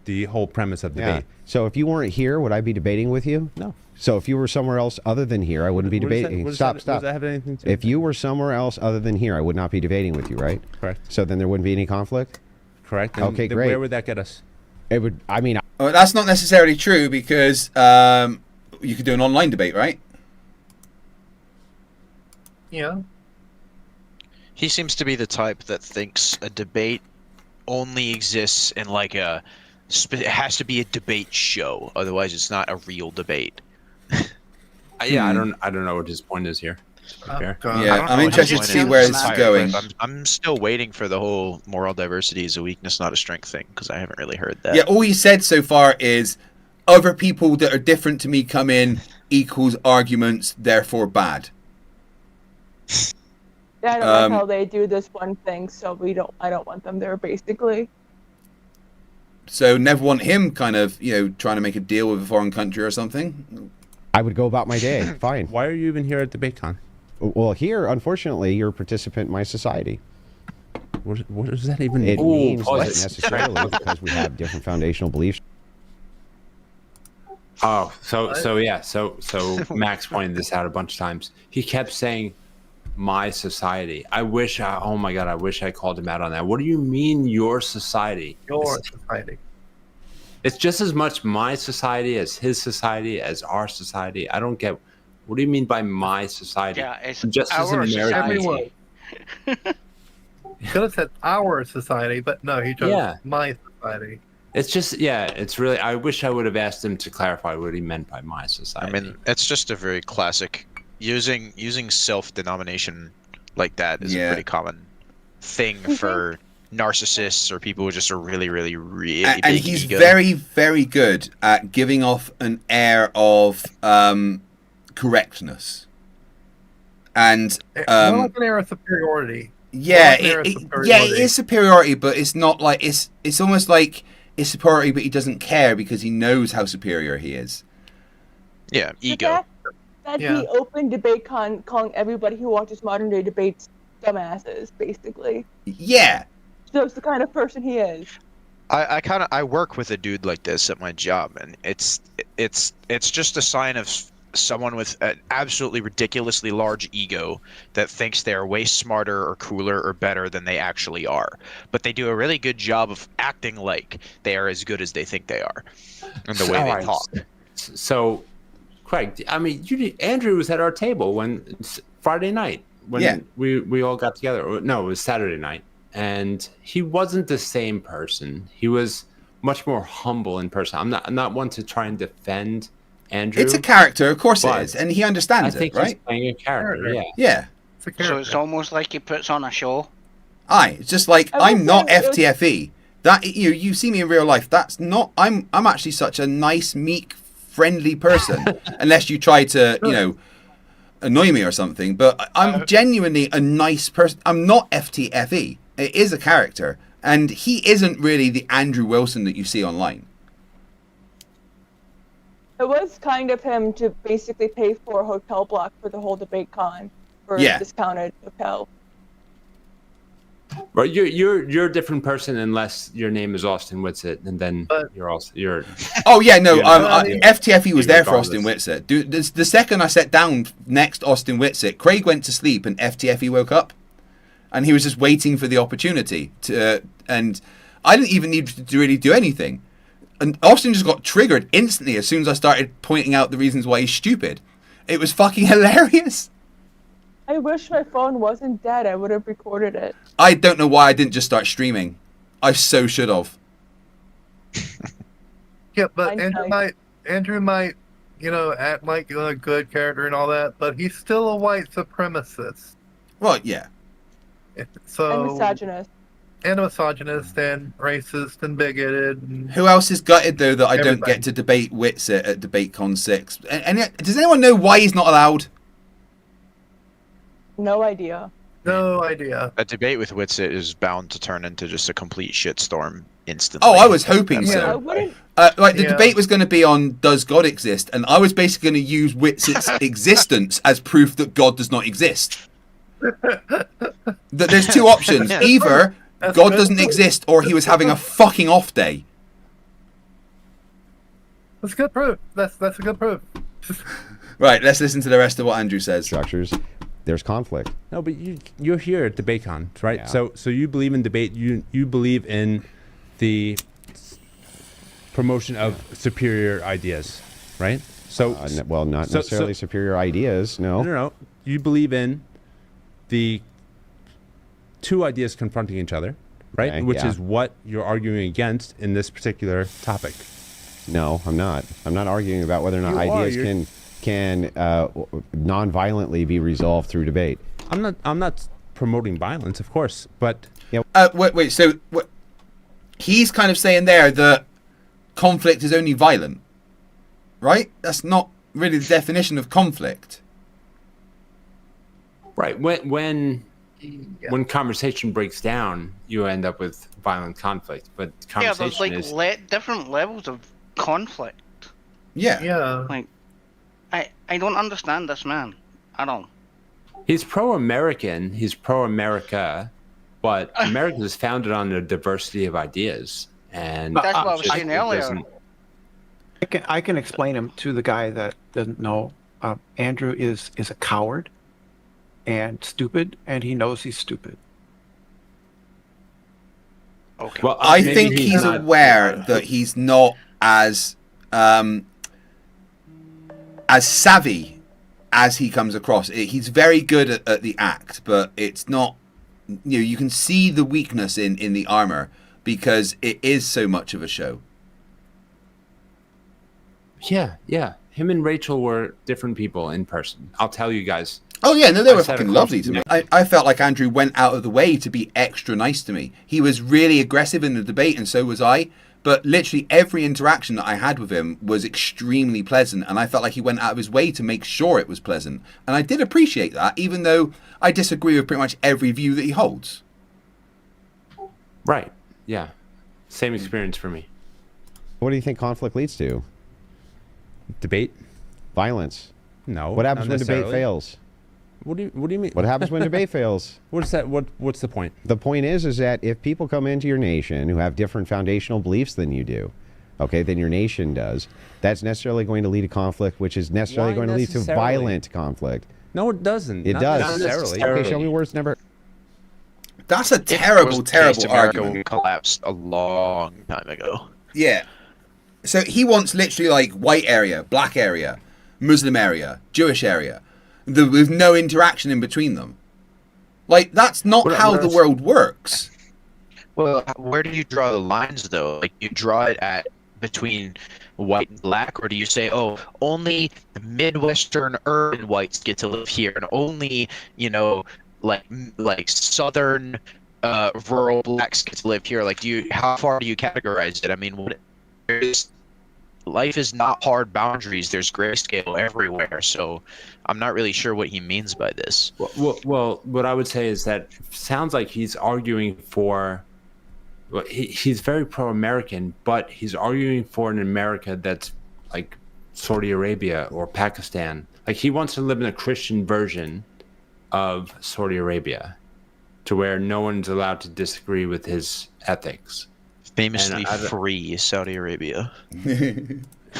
The whole premise of debate. Yeah. So if you weren't here, would I be debating with you? No. So if you were somewhere else other than here, I wouldn't be debating. Stop. Does that have anything to do If you were somewhere else other than here, I would not be debating with you, right? Correct. So then there wouldn't be any conflict? Correct. Okay, then great. Where would that get us? It would. I mean, Well, that's not necessarily true because you could do an online debate, right? Yeah. He seems to be the type that thinks a debate only exists in like a. It has to be a debate show, otherwise it's not a real debate. Yeah, I don't know what his point is here. Yeah, I'm interested to see where this is going. I'm still waiting for the whole moral diversity is a weakness, not a strength thing, because I haven't really heard that. Yeah, all he said so far is other people that are different to me come in equals arguments, therefore bad. Yeah, I don't like how they do this one thing, so I don't want them there, basically. So never want him kind of, trying to make a deal with a foreign country or something? I would go about my day. Fine. Why are you even here at DebateCon? Well, here, unfortunately, you're a participant in my society. What does that even mean? It means not necessarily because we have different foundational beliefs. Oh, so Max pointed this out a bunch of times. He kept saying, "My society." I wish I called him out on that. What do you mean, your society? Your society. It's just as much my society as his society as our society. I don't get. What do you mean by my society? Yeah, it's just as an American. He could have said our society, but no, he chose my society. It's just, it's really. I wish I would have asked him to clarify what he meant by my society. I mean, it's just a very classic. Using self-denomination like that is a pretty common thing for narcissists or people who just are really, really, really big and he's ego. very, very good at giving off an air of correctness. And more like an air of superiority. Yeah, it is superiority, but it's not like it's almost like it's superiority, but he doesn't care because he knows how superior he is. Yeah, ego. He opened DebateCon calling everybody who watches modern day debates dumbasses, basically. Yeah. So it's the kind of person he is. I work with a dude like this at my job, and it's just a sign of someone with an absolutely ridiculously large ego that thinks they're way smarter or cooler or better than they actually are. But they do a really good job of acting like they are as good as they think they are in the way they talk. So, Craig, I mean, Andrew was at our table when Friday night when we all got together. No, it was Saturday night. And he wasn't the same person. He was much more humble in person. I'm not one to try and defend Andrew. It's a character, of course it but is, and he understands I think it, right? he's playing a character. Yeah. Yeah. So it's almost like he puts on a show. Aye, it's just like I I'm will not say it was- FTFE. That you see me in real life. That's not. I'm actually such a nice, meek, friendly person. Unless you try to annoy me or something. But I'm genuinely a nice person. I'm not FTFE. It is a character, and he isn't really the Andrew Wilson that you see online. It was kind of him to basically pay for a hotel block for the whole debate con for a Yeah. discounted hotel. Right, you're a different person unless your name is Austin Whitsitt, and then you're. Oh yeah, no. Yeah. FTFE was there for Regardless. Austin Whitsitt. Dude, the second I sat down next Austin Whitsitt, Craig went to sleep and FTFE woke up, and he was just waiting for the opportunity to. And I didn't even need to really do anything, and Austin just got triggered instantly as soon as I started pointing out the reasons why he's stupid. It was fucking hilarious. I wish my phone wasn't dead. I would have recorded it. I don't know why I didn't just start streaming. I so should have. Yeah, but Hindsight. Andrew might, act like a good character and all that, but he's still a white supremacist. Well, yeah. So I'm misogynist. and a misogynist and racist and bigoted. And Who else is gutted though that I don't Everybody. get to debate Whitsitt at DebateCon 6? And does anyone know why he's not allowed? No idea. no idea. A debate with Whitsitt is bound to turn into just a complete shitstorm instantly. Oh, I was hoping Yeah. I so. wouldn't. Like the Yeah. debate was going to be on does God exist, and I was basically going to use Whitsitt's existence as proof that God does not exist. That there's two options: Yeah. either That's God good. doesn't exist, or he was having a fucking off day. That's good proof. That's a good proof. Right, let's listen to the rest of what Andrew says. Structures. There's conflict. No, but you're here at DebateCon, right? Yeah. So you believe in debate. You believe in the promotion of superior ideas, right? So Well, not necessarily superior ideas. No. no. You believe in the two ideas confronting each other, right? Okay, Which yeah. is what you're arguing against in this particular topic. No, I'm not. I'm not arguing about whether or not You are, ideas you're- can non-violently be resolved through debate. I'm not promoting violence, of course, but Wait. So he's kind of saying there that conflict is only violent, right? That's not really the definition of conflict. Right. When conversation breaks down, you end up with violent conflict. But Yeah, there's conversation like is different levels of conflict. Yeah. Yeah. Like, I don't understand this man at all. he's pro-American, he's pro-America, but America is founded on a diversity of ideas, and That's what I was just- saying it earlier. doesn't- I can explain him to the guy that doesn't know. Andrew is a coward and stupid, and he knows he's stupid. Okay. Well, I maybe think he's not- aware that he's not as savvy as he comes across. He's very good at the act, but it's not. You can see the weakness in the armor because it is so much of a show. Yeah. Him and Rachel were different people in person. I'll tell you guys. Oh yeah, no, they I were sat fucking across lovely to from me. him. I felt like Andrew went out of the way to be extra nice to me. He was really aggressive in the debate, and so was I. But literally every interaction that I had with him was extremely pleasant, and I felt like he went out of his way to make sure it was pleasant. And I did appreciate that, even though I disagree with pretty much every view that he holds. Right. Yeah. Same experience for me. What do you think conflict leads to? debate. Violence. No. What happens not when debate necessarily. fails? What do you mean? What happens when debate fails? What's that? What's the point? The point is that if people come into your nation who have different foundational beliefs than you do, okay, than your nation does, that's necessarily going to lead to conflict, which is necessarily Why going to lead to necessarily? violent conflict. No, it doesn't. It Not does. necessarily. Okay, show me where it's never. That's a If it terrible, was the case, terrible America argument. would collapse a long time ago. Yeah. So he wants literally like white area, black area, Muslim area, Jewish area, with no interaction in between them. Like, that's not how the world works. Well, where do you draw the lines, though? Like, you draw it at between white and black, or do you say, oh, only Midwestern urban whites get to live here, and only, you know, like Southern rural blacks get to live here? Like, how far do you categorize it? I mean, life is not hard boundaries. There's grayscale everywhere. So I'm not really sure what he means by this. Well, what I would say is that sounds like he's arguing for. Well, he's very pro-American, but he's arguing for an America that's like Saudi Arabia or Pakistan. Like, he wants to live in a Christian version of Saudi Arabia, to where no one's allowed to disagree with his ethics. Famously free Saudi Arabia.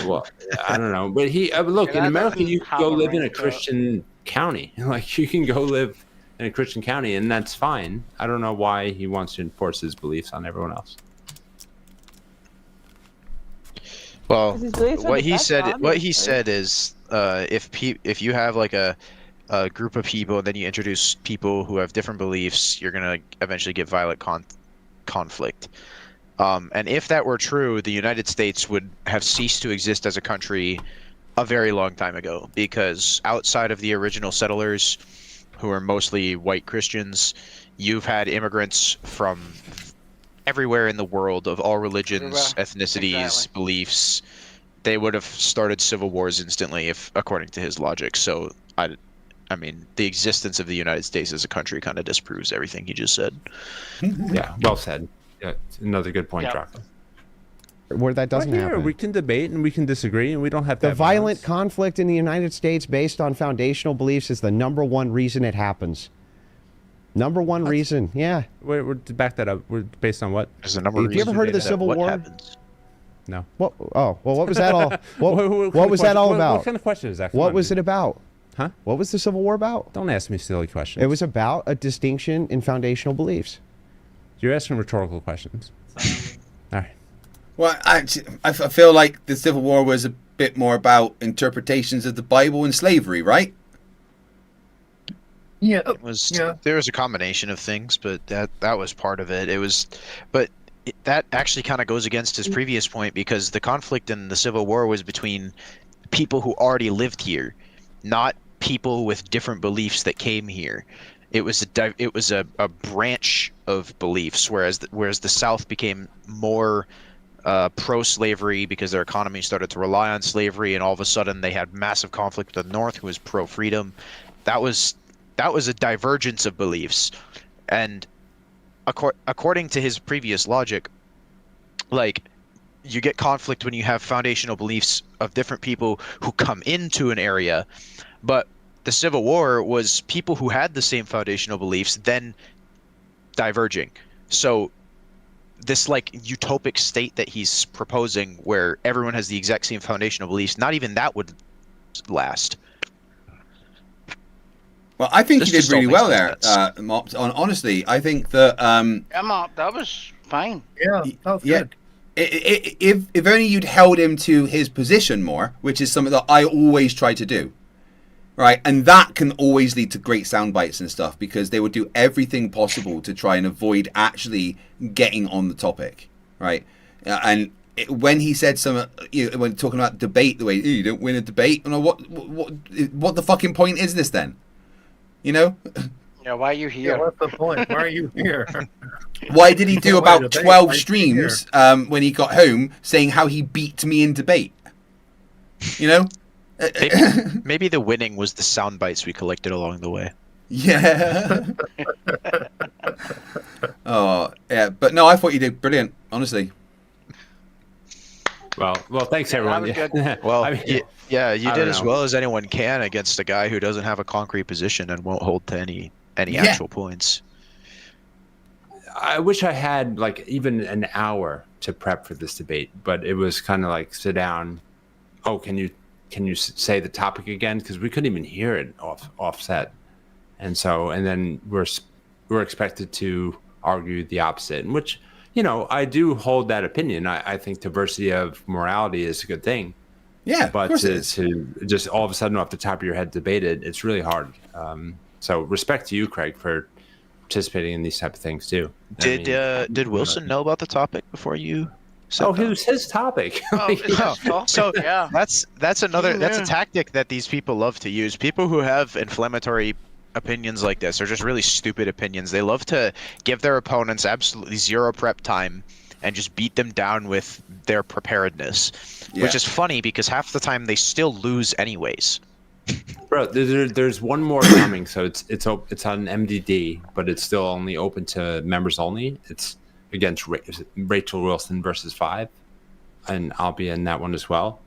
Well, I don't know, but look, in America you can go live in a Christian county. Like, you can go live in a Christian county, and that's fine. I don't know why he wants to enforce his beliefs on everyone else. Well, what he said is, if you have like a group of people, and then you introduce people who have different beliefs, you're gonna eventually get violent conflict. And if that were true, the United States would have ceased to exist as a country a very long time ago, because outside of the original settlers, who are mostly white Christians, you've had immigrants from everywhere in the world of all religions, ethnicities, beliefs. They would have started civil wars instantly, if according to his logic. So I mean, the existence of the United States as a country kind of disproves everything he just said. Yeah, well said. Yeah, another good point, Draco. Where that doesn't happen. We can debate and we can disagree, and we don't have to. The violent conflict in the United States based on foundational beliefs is the #1 reason it happens. #1 reason, yeah. We're to back that up. We're based on what? There's a number. Have you ever heard of the Civil War? Happens? No. What? Oh, well, what was that all? What was that all about? What kind of question is that? What was it about? Huh? What was the Civil War about? Don't ask me silly questions. It was about a distinction in foundational beliefs. You're asking rhetorical questions. All right. Well, I feel like the Civil War was a bit more about interpretations of the Bible and slavery, right? Yeah, it was. Yeah. There was a combination of things, but that was part of it. It was, but that actually kind of goes against his previous point, because the conflict in the Civil War was between people who already lived here, not people with different beliefs that came here. It was a branch of beliefs, whereas the South became more pro-slavery because their economy started to rely on slavery, and all of a sudden they had massive conflict with the North, who was pro-freedom. That was a divergence of beliefs, and according to his previous logic, like, you get conflict when you have foundational beliefs of different people who come into an area, but the Civil War was people who had the same foundational beliefs then diverging. So this like utopic state that he's proposing, where everyone has the exact same foundational beliefs, not even that would last. Well, I think he did really well there, Mop. Honestly, I think that yeah, Mop, that was fine. Yeah, that was good. If only you'd held him to his position more, which is something that I always try to do. Right, and that can always lead to great sound bites and stuff, because they would do everything possible to try and avoid actually getting on the topic, right? And when he said when talking about debate, the way you don't win a debate, what the fucking point is this then? You know? Yeah, why are you here? Yeah, what's the point? Why are you here? Why did he do about 12 streams when he got home saying how he beat me in debate? You know? Maybe the winning was the sound bites we collected along the way. Yeah. Oh, yeah. But no, I thought you did brilliant, honestly. Well, thanks everyone. Well, I mean, you did as well as anyone can against a guy who doesn't have a concrete position and won't hold to any actual points. I wish I had like even an hour to prep for this debate, but it was kind of like, sit down. Oh, can you say the topic again? Because we couldn't even hear it offset, and then we're expected to argue the opposite, in which, you know, I do hold that opinion. I think diversity of morality is a good thing. Yeah, but to just all of a sudden off the top of your head debate it, it's really hard. So respect to you, Craig, for participating in these type of things too. Did Wilson know about the topic before you Oh, it was his topic. So yeah. that's a tactic that these people love to use. People who have inflammatory opinions like this, or just really stupid opinions, they love to give their opponents absolutely zero prep time and just beat them down with their preparedness, which is funny because half the time they still lose anyways. Bro, there's one more coming, so it's on MDD, but it's still only open to members only. It's against Rachel Wilson versus 5, and I'll be in that one as well.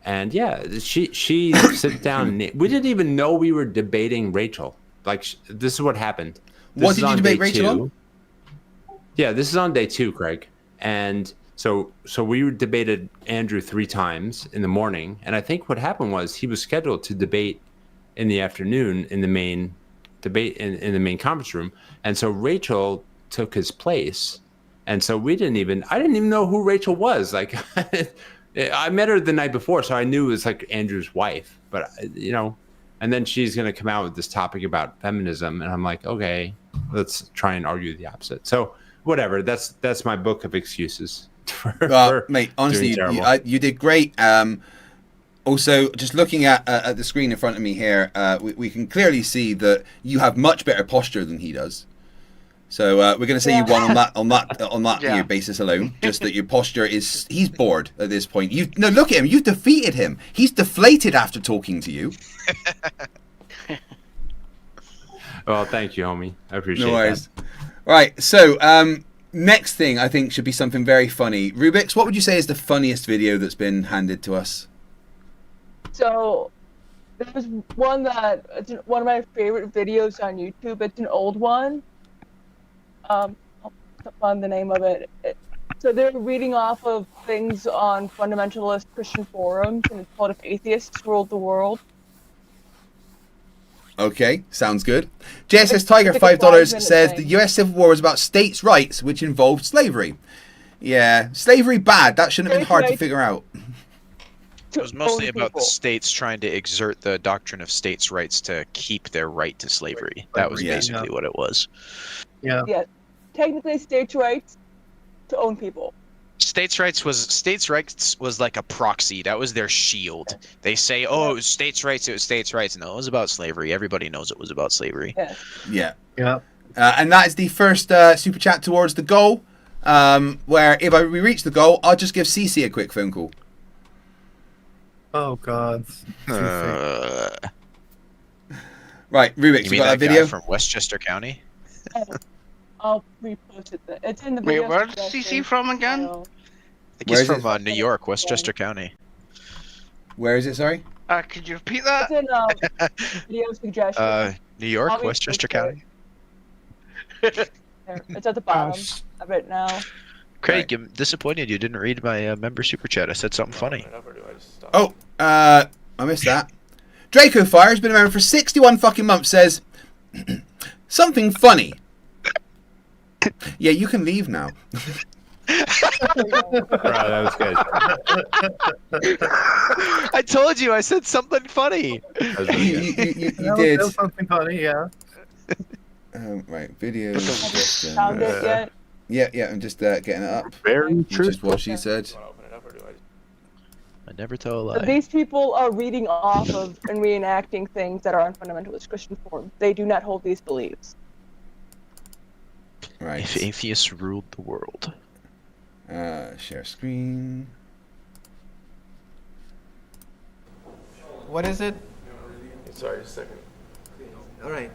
And yeah, she sit down. We didn't even know we were debating Rachel. Like, this is what happened. What did you debate Rachel on? Yeah, this is on day 2, Craig. And so we debated Andrew 3 times in the morning, and I think what happened was he was scheduled to debate in the afternoon in the main debate in the main conference room, and so Rachel took his place, and so I didn't even know who Rachel was. Like, I met her the night before, so I knew it was like Andrew's wife, but and then she's going to come out with this topic about feminism, and I'm like, okay, let's try and argue the opposite. So whatever, that's my book of excuses. Mate, honestly, you did great. Also, just looking at the screen in front of me here, we can clearly see that you have much better posture than he does. So we're going to say you won on that basis alone. Just that your posture he's bored at this point. Look at him. You've defeated him. He's deflated after talking to you. Well, thank you, homie. I appreciate it. No worries. Right. So next thing I think should be something very funny. Rubik's, what would you say is the funniest video that's been handed to us? So there's one it's one of my favorite videos on YouTube. It's an old one. I'll find the name of it. So they're reading off of things on fundamentalist Christian forums, and it's called "If Atheists Ruled the World." Okay, sounds good. JSS Tiger, $5 says the US Civil War was about states' rights, which involved slavery. Yeah, slavery bad. That shouldn't have been hard to figure out. It was mostly about the states trying to exert the doctrine of states' rights to keep their right to slavery. That was basically what it was. Yeah. Technically, states' rights to own people. States' rights was like a proxy. That was their shield. They say, "Oh, it was states' rights. It was states' rights." No, it was about slavery. Everybody knows it was about slavery. Yeah. Yeah. And that is the first super chat towards the goal. Where if we reach the goal, I'll just give CC a quick phone call. Oh God. Right, Rubik, you got that video from Westchester County? I'll repost it. It's in the video. Wait, where's CC from again? I think he's from New York, Westchester County. Where is it? Sorry. Could you repeat that? It's in video suggestion. New York, Westchester County. It's at the bottom of it now. Craig, I'm disappointed you didn't read my member super chat. I said something funny. Oh, I missed that. Draco Fire has been a member for 61 fucking months. Says something funny. Yeah, you can leave now. That was good. I told you, I said something funny. You That did. was something funny, yeah. Right, video. Found it yet? Yeah, I'm just getting it up. Very true. Just what she said. I never tell a lie. So these people are reading off of and reenacting things that are on fundamentalist Christian forums. They do not hold these beliefs. Right. If atheists ruled the world. Share screen. What is it? Sorry, just a second. All right.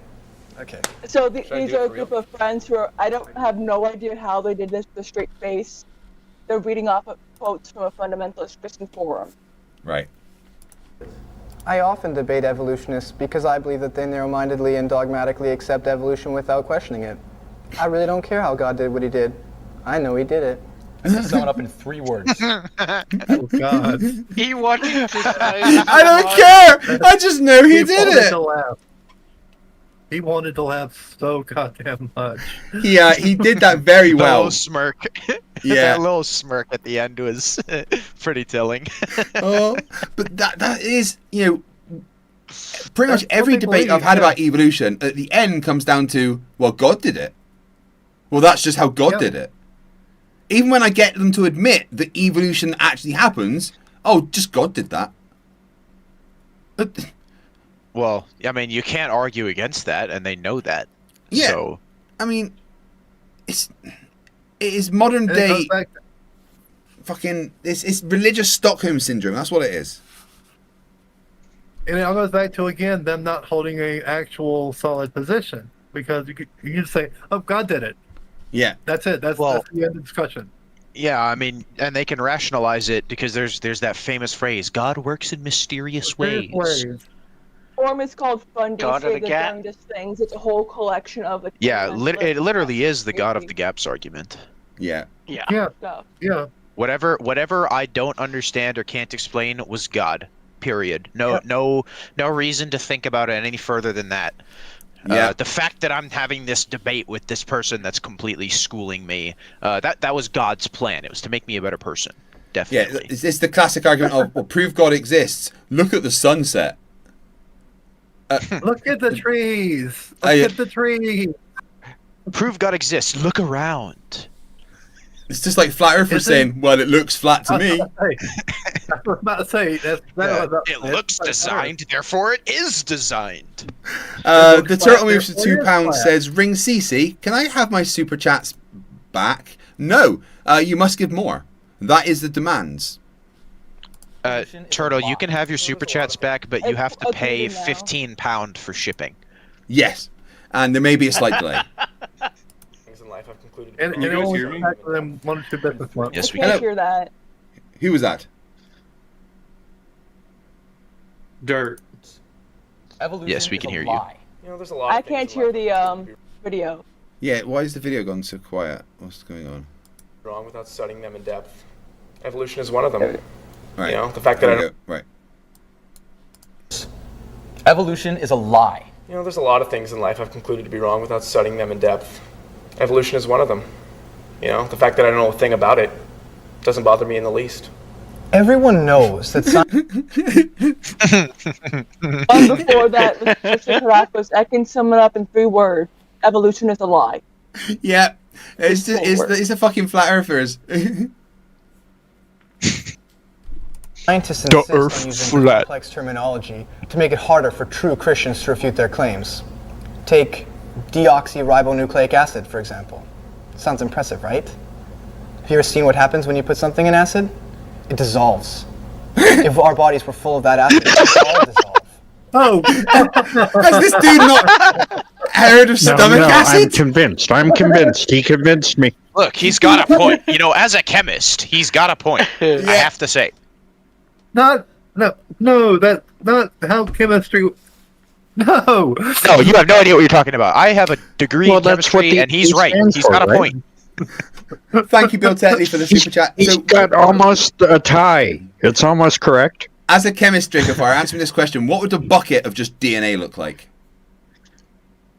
Okay. So these are a group of friends who I don't have no idea how they did this with a straight face. They're reading off of quotes from a fundamentalist Christian forum. Right. I often debate evolutionists because I believe that they narrow-mindedly and dogmatically accept evolution without questioning it. I really don't care how God did what he did. I know he did it. Sum it up in 3 words. Oh God. He wanted to say. I don't care. I just know he did wanted it. to laugh. He wanted to laugh so goddamn much. Yeah, he did that very The well. little smirk. Yeah. That little smirk at the end was pretty telling. Oh, but that is, pretty much every they debate believe, I've had yeah. about evolution at the end comes down to, well, God did it. Well, that's just how God Yeah. did it. even when I get them to admit that evolution actually happens, oh, just God did that. Well, I mean, you can't argue against that, and they know that. Yeah. So, I mean, it is modern day fucking. It's religious Stockholm syndrome. That's what it is. And it all goes back to, again, them not holding a actual solid position. Because you can say, oh, God did it. Yeah. That's it. That's the end of the discussion. yeah, I mean, and they can rationalize it because there's that famous phrase, God works in mysterious ways. Form is called fundy. God of the the gap. darndest things. It's a whole collection of. Yeah, it literally is the God of the gaps argument. Yeah. Yeah. Whatever I don't understand or can't explain was God. Period. No reason to think about it any further than that. Yeah. The fact that I'm having this debate with this person that's completely schooling me, that was God's plan. It was to make me a better person. Definitely. Yeah, it's the classic argument of, well, prove God exists. Look at the sunset. Look at the trees. Look at the trees. Prove God exists. Look around. It's just like flat earthers saying, well, it looks flat to me. I was about to say. It looks designed, therefore it is designed. The turtle moves to £2 says, ring Cece, can I have my super chats back? No, you must give more. That is the demands. Turtle, you can have your super chats back, but you have to pay £15 for shipping. Yes, and there may be a slight delay. Things in life I've concluded. And it only comes back to them 1 or 2 bits this month. Yes, we can't hear that. Who was that? Dirt. Evolution Yes, we can hear you. You know, there's a lot. I can't hear the video. Yeah, why is the video gone so quiet? What's going on? Wrong without studying them in depth. Evolution is one of them. Right. You know, the fact that I don't. Right. Evolution is a lie. You know, there's a lot of things in life I've concluded to be wrong without studying them in depth. Evolution is one of them. You know, the fact that I don't know a thing about it doesn't bother me in the least. Everyone knows that Before that, Mr. Caracos, I can sum it up in 3 words. Evolution is a lie. Yeah, it's the fucking flat earthers. scientists insist on using complex terminology to make it harder for true Christians to refute their claims. Take deoxyribonucleic acid, for example. Sounds impressive, right? Have you ever seen what happens when you put something in acid? It dissolves. If our bodies were full of that acid, it would all dissolve. Oh, has this dude not heard of stomach acid? I'm convinced. He convinced me. Look, he's got a point. You know, as a chemist, he's got a point. I have to say. That's not how chemistry. No, you have no idea what you're talking about. I have a degree in chemistry, and he's right. He's got a point. Thank you, Bill Tetley, for the super chat. He's got almost a tie. It's almost correct. As a chemist, Dracofire, answer me this question. What would a bucket of just DNA look like?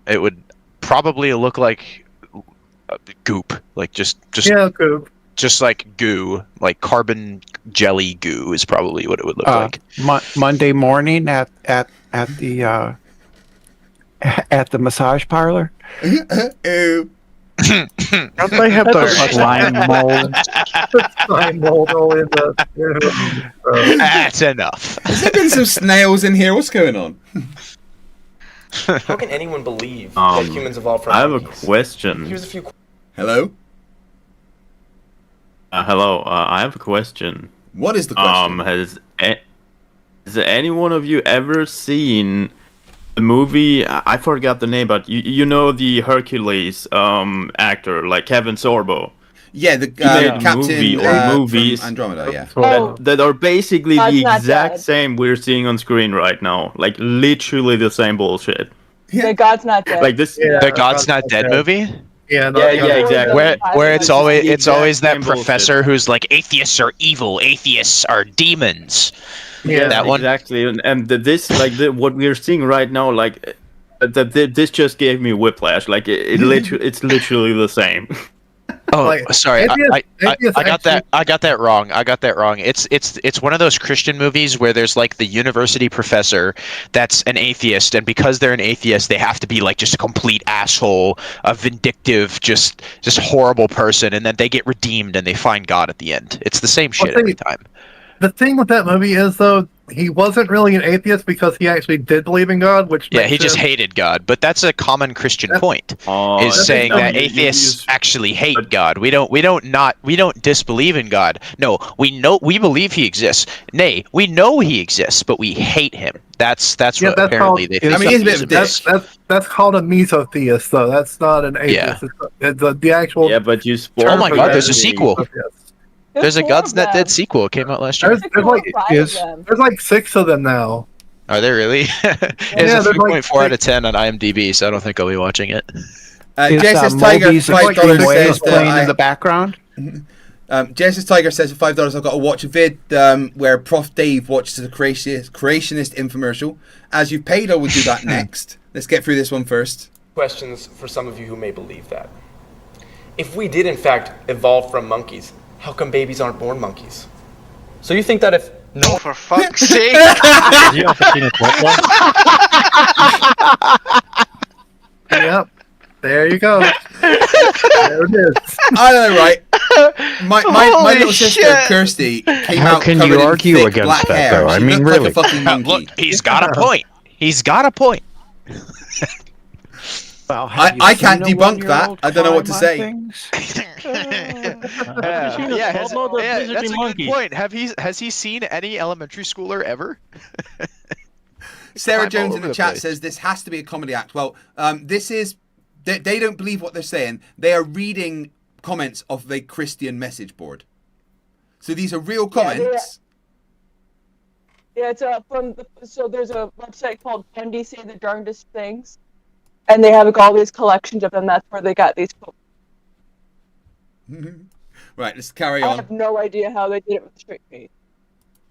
It would probably look like goop. Like just goop. Just like goo. Like carbon jelly goo is probably what it would look like. Monday morning at the massage parlor. Ew. Don't they have those slime mold? Slime mold all in the. That's enough. Has there been some snails in here? What's going on? How can anyone believe that humans evolved from I have a monkeys? question. Here's a few. Hello? Hello, I have a question. What is the question? Has any one of you ever seen the movie? I forgot the name, but you know the Hercules actor, like Kevin Sorbo. Yeah, the captain movies from Andromeda. Yeah, that are basically God's the Not exact Dead. same we're seeing on screen right now. Like literally the same bullshit. The God's Not Dead. Like this. The God's Not Dead movie? Yeah, exactly. Where it's always that same professor bullshit. who's like, atheists are evil, atheists are demons. Yeah, that one. Exactly, and this what we're seeing right now, like this just gave me whiplash. Like it's literally the same. Oh, Like, sorry. atheists I got that. actually- I got that wrong. It's one of those Christian movies where there's like the university professor that's an atheist, and because they're an atheist, they have to be like just a complete asshole, a vindictive, just horrible person, and then they get redeemed and they find God at the end. It's the same shit every time. The thing with that movie is, though, he wasn't really an atheist because he actually did believe in God, which Yeah, makes he just him- hated God, but that's a common Christian point. Is saying that atheists actually hate God. We don't disbelieve in God. No, we believe he exists. Nay, we know he exists, but we hate him. That's what apparently they think. That's called a mesotheist, though. That's not an atheist. It's the actual. Yeah, but you. Oh my God! There's a sequel. There's a God's Net Dead sequel. It came out last year. There's like 6 of them now. Are there really? It's a 3.4 out of 10 on IMDb, so I don't think I'll be watching it. Jace's Tiger, $5 says playing in the background. Jace's Tiger says for $5 I've got to watch a vid where Prof Dave watches a creationist infomercial. As you've paid, I will do that next. Let's get through this one first. Questions for some of you who may believe that. If we did in fact evolve from monkeys, how come babies aren't born monkeys? So you think that if no, for fuck's sake! Yep. There you go. There it is. I know, right? My little sister Kirsty came How out can covered you in argue thick against black that, hair. though? I She mean, looked really. like a fucking monkey. Look, he's got a point. He's got a point. Well, I can't debunk that. I don't know what to say. That's a good point. Has he seen any elementary schooler ever? Sarah Climb Jones all in over the the chat place. says this has to be a comedy act. Well, this is they don't believe what they're saying. They are reading comments of the Christian message board. So these are real comments. Yeah, it's so there's a website called MD Say the Darndest Things, and they have all these collections of them. That's where they got these quotes. Right, let's carry I on. have no idea how they did it with a straight face.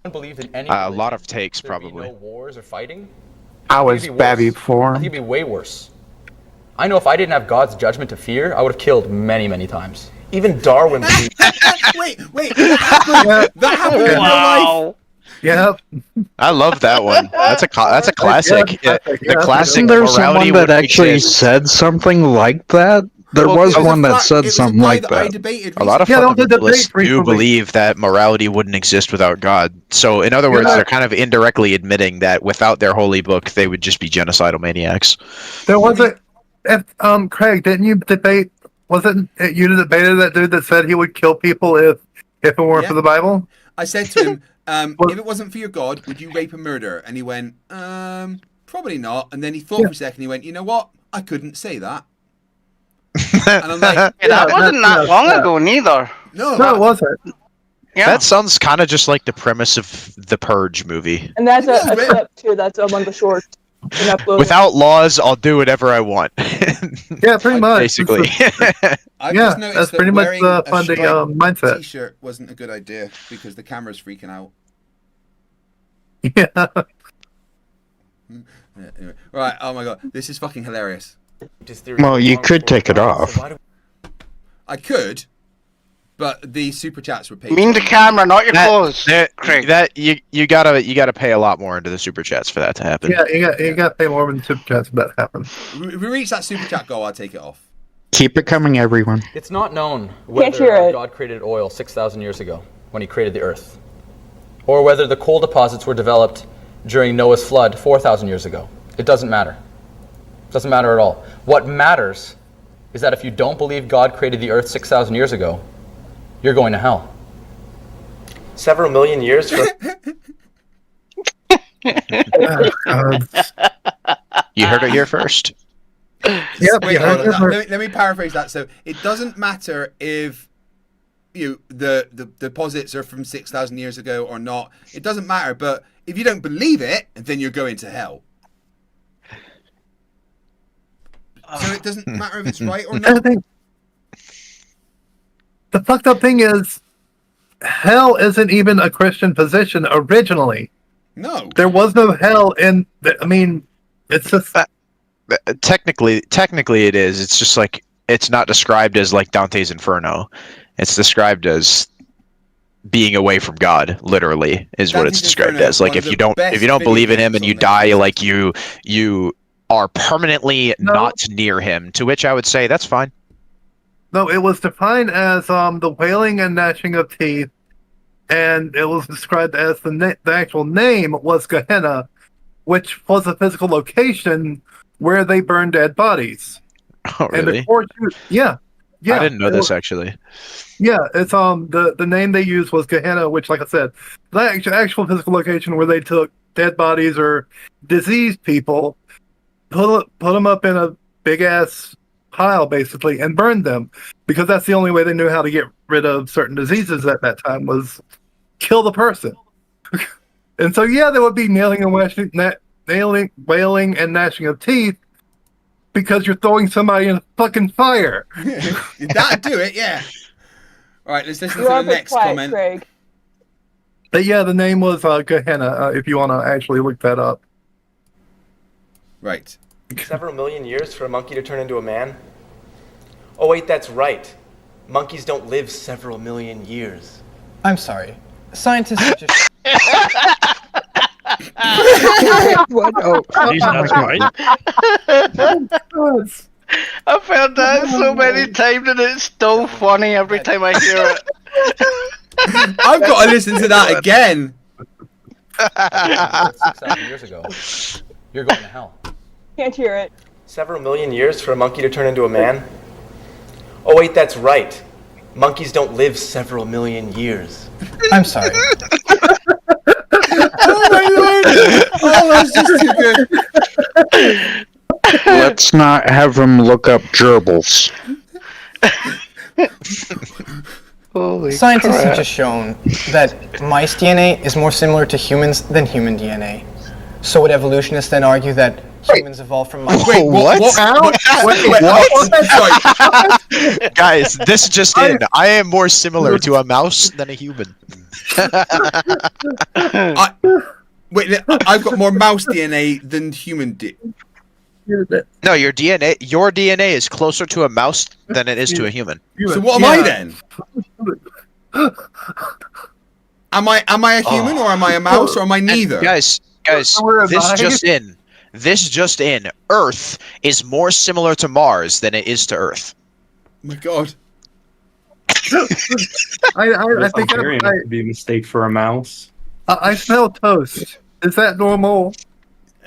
I don't believe in any. A lot of takes, probably. No wars or fighting. I was babby I before. think it'd be way worse. I know if I didn't have God's judgment to fear, I would have killed many, many times. Even Darwin believed. Wait, that happened in real life. Yep. I love that one. That's a classic. The classic Isn't there morality someone that wouldn't actually exist. said something like that? There was one that said something like that. A lot of fundamentalists do believe that morality wouldn't exist without God. So, in other words, they're kind of indirectly admitting that without their holy book, they would just be genocidal maniacs. There was Craig, didn't you debate? Wasn't it you debated that dude that said he would kill people if it weren't for the Bible? I said to him, if it wasn't for your God, would you rape and murder? And he went, probably not. And then he thought for a second. He went, you know what? I couldn't say that. And I'm like, that wasn't that long ago, neither. No, it wasn't. Yeah. That sounds kind of just like the premise of the Purge movie. And that's a clip too. That's among the shorts. Without laws, I'll do whatever I want. Yeah, pretty much. Basically. I've Yeah, just noticed that's that pretty much wearing the a funding striped mindset. T-shirt wasn't a good idea because the camera's freaking out. Yeah. Anyway. Right. Oh my god, this is fucking hilarious. Well, you could take it off. I could, but the super chats were paid. Mean the camera, not your clothes. You gotta pay a lot more into the super chats for that to happen. Yeah, you got to pay more than super chats for that to happen. If we reach that super chat goal, I'll take it off. Keep it coming, everyone. It's not known Can't hear whether it. God created oil 6,000 years ago when he created the earth, or whether the coal deposits were developed during Noah's flood 4,000 years ago. It doesn't matter. It doesn't matter at all. What matters is that if you don't believe God created the earth 6,000 years ago, you're going to hell. Several million years for. You heard it here first. Yep, Wait, you heard it first. let me paraphrase that. So it doesn't matter if the deposits are from 6,000 years ago or not. It doesn't matter. But if you don't believe it, then you're going to hell. So it doesn't matter if it's right or not. The fucked up thing is, hell isn't even a Christian position originally. No. There was no hell in. I mean, it's just. Technically it is. It's just like it's not described as like Dante's Inferno. It's described as being away from God, literally, is what it's described as. Like if you don't believe in him and you die, like you are permanently not near him. To which I would say that's fine. No, it was defined as the wailing and gnashing of teeth, and it was described as the actual name was Gehenna, which was a physical location where they burned dead bodies. Oh, really? Yeah. I didn't know this actually. Yeah, it's the name they used was Gehenna, which, like I said, the actual physical location where they took dead bodies or diseased people, put them up in a big ass pile basically, and burned them, because that's the only way they knew how to get rid of certain diseases at that time was kill the person. And so yeah, there would be wailing and gnashing of teeth, because you're throwing somebody in a fucking fire. That'd do it, yeah. All right, let's listen to the next comment. Craig. But yeah, the name was Gehenna, if you want to actually look that up. Right. Several million years for a monkey to turn into a man? Oh wait, that's right. Monkeys don't live several million years. I'm sorry. Scientists are just... What? Oh, that's right. I've heard that so many times and it's still funny every time I hear it. I've got to listen to that again. 6,000 years ago. You're going to hell. Can't hear it. Several million years for a monkey to turn into a man? Oh wait, that's right. Monkeys don't live several million years. I'm sorry. Oh my lord! Oh, that's just too good. Let's not have him look up gerbils. Holy Scientists crap. have just shown that mice DNA is more similar to humans than human DNA. So would evolutionists then argue that humans evolved from mice? Wait, what? What? Guys, this just in. I am more similar to a mouse than a human. Wait, I've got more mouse DNA than human DNA. No, your DNA is closer to a mouse than it is to a human. So what am I then? Am I a human or am I a mouse or am I neither? And guys, this just in. Earth is more similar to Mars than it is to Earth. Oh my god. I think could be a mistake for a mouse. I smell toast. Is that normal?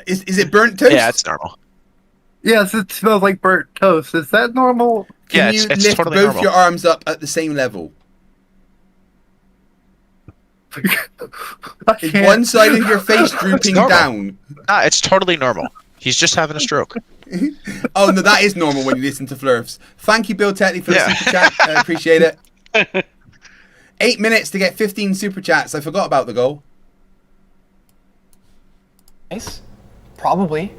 Is it burnt toast? Yeah, it's normal. Yes, it smells like burnt toast. Is that normal? Can you it's lift totally both normal. your arms up at the same level? Is one side of your face drooping down? Nah, it's totally normal. He's just having a stroke. Oh no, that is normal when you listen to Flerfs. Thank you, Bill Tetley, for the super chat. I appreciate it. 8 minutes to get 15 super chats. I forgot about the goal. Nice. Probably.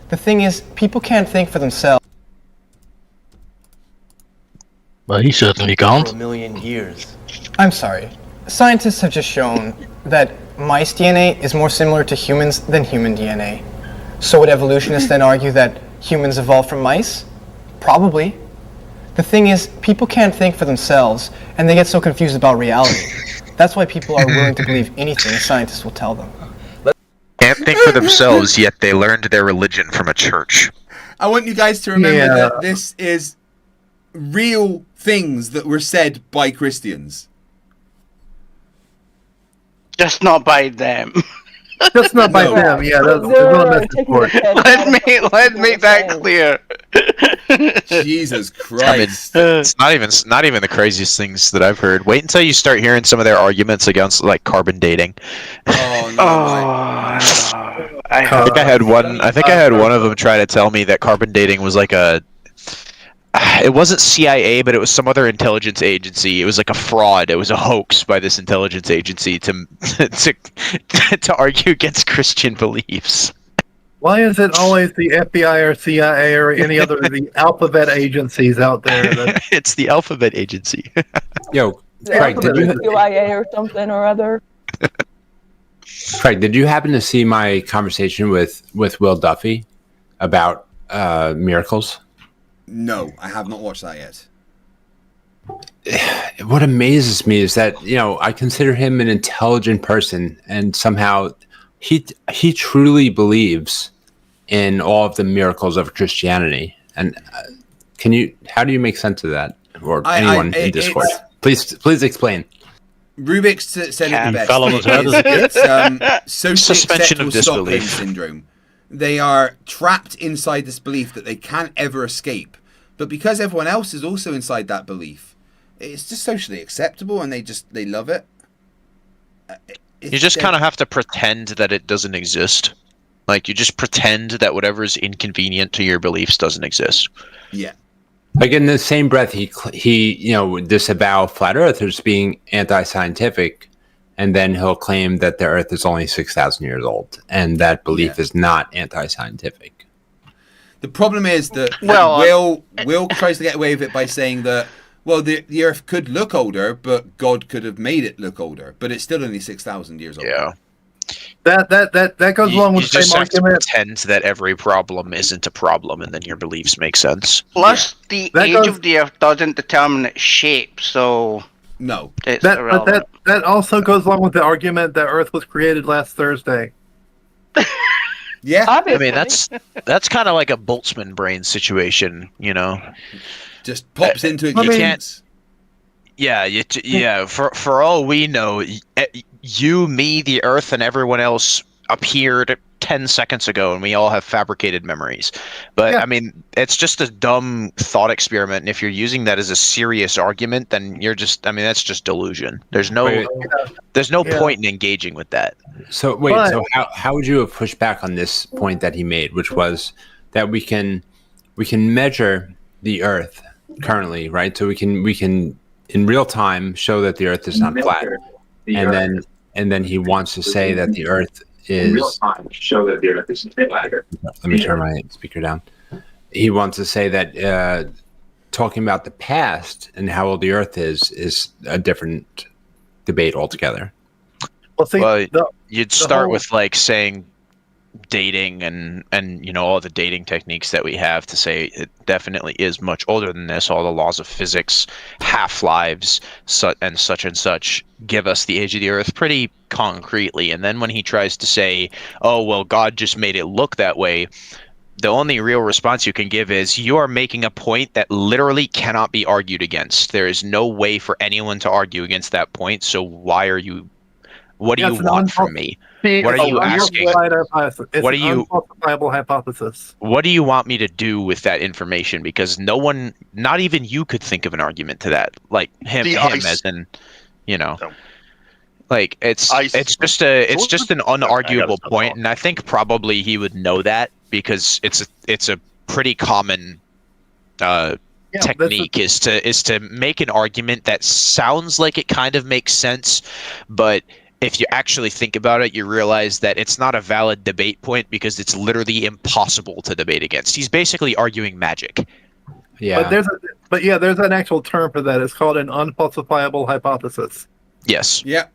The thing is, people can't think for themselves. Well, he certainly can't. For a million years. I'm sorry. Scientists have just shown that mice DNA is more similar to humans than human DNA. So would evolutionists then argue that humans evolved from mice? Probably. The thing is, people can't think for themselves, and they get so confused about reality. That's why people are willing to believe anything a scientist will tell them. Can't think for themselves, yet they learned their religion from a church. I want you guys to remember that this is real things that were said by Christians. Just not by them. Just not by them. Yeah, that's Let's make that clear. Jesus Christ! I mean, it's not even the craziest things that I've heard. Wait until you start hearing some of their arguments against like carbon dating. Oh no! I think I had one of them try to tell me that carbon dating was like it wasn't CIA, but it was some other intelligence agency. It was like a fraud. It was a hoax by this intelligence agency to argue against Christian beliefs. Why is it always the FBI or CIA or any other of the alphabet agencies out there? It's the alphabet agency. Yo, Craig, did you CIA or something or other? Craig, did you happen to see my conversation with Will Duffy about miracles? No, I have not watched that yet. What amazes me is that, you know, I consider him an intelligent person, and somehow he truly believes in all of the miracles of Christianity. And how do you make sense of that, or anyone in Discord? Please explain. Rubik said it the fell on his head. It's socially Suspension of acceptable Stockholm disbelief. syndrome. They are trapped inside this belief that they can't ever escape. But because everyone else is also inside that belief, it's just socially acceptable, and they love it. You just kind of have to pretend that it doesn't exist. Like, you just pretend that whatever is inconvenient to your beliefs doesn't exist. Yeah. Like, in the same breath, he you know, disavow flat earthers being anti-scientific, and then he'll claim that the Earth is only 6,000 years old, and that belief is not anti-scientific. The problem is that Will tries to get away with it by saying that, well, the Earth could look older, but God could have made it look older, but it's still only 6,000 years old. Yeah. That goes along with the same argument. Pretend that every problem isn't a problem, and then your beliefs make sense. Plus, the age of the Earth doesn't determine its shape, so no, it's But irrelevant. that also goes along with the argument that Earth was created last Thursday. Yeah, I mean, that's kind of like a Boltzmann brain situation, you know. Just pops into You can't. Yeah, yeah. For all we know, you, me, the Earth, and everyone else appeared 10 seconds ago, and we all have fabricated memories. But I mean, it's just a dumb thought experiment. And if you're using that as a serious argument, then you're just. I mean, that's just delusion. There's no point in engaging with that. So wait, so how would you have pushed back on this point that he made, which was that we can measure the Earth currently, right? So we can in real time show that the Earth is not flat, and then he wants to say that the Earth is. In real time, show that the Earth is flat. Let me turn my speaker down. He wants to say that talking about the past and how old the Earth is a different debate altogether. Well, you'd start with like saying dating and you know, all the dating techniques that we have to say it definitely is much older than this. All the laws of physics, half-lives, and such give us the age of the Earth pretty concretely. And then when he tries to say, oh well, God just made it look that way, the only real response you can give is, you are making a point that literally cannot be argued against. There is no way for anyone to argue against that point, so why are you, what do you want from me? What are you asking? What do you? Unfalsifiable hypothesis. What do you want me to do with that information? Because no one, not even you, could think of an argument to that. Like him as in, you know, like it's just an unarguable point, and I think probably he would know that because it's a pretty common technique is to make an argument that sounds like it kind of makes sense, but if you actually think about it, you realize that it's not a valid debate point because it's literally impossible to debate against. He's basically arguing magic. Yeah. But there's an actual term for that. It's called an unfalsifiable hypothesis. Yes. Yeah.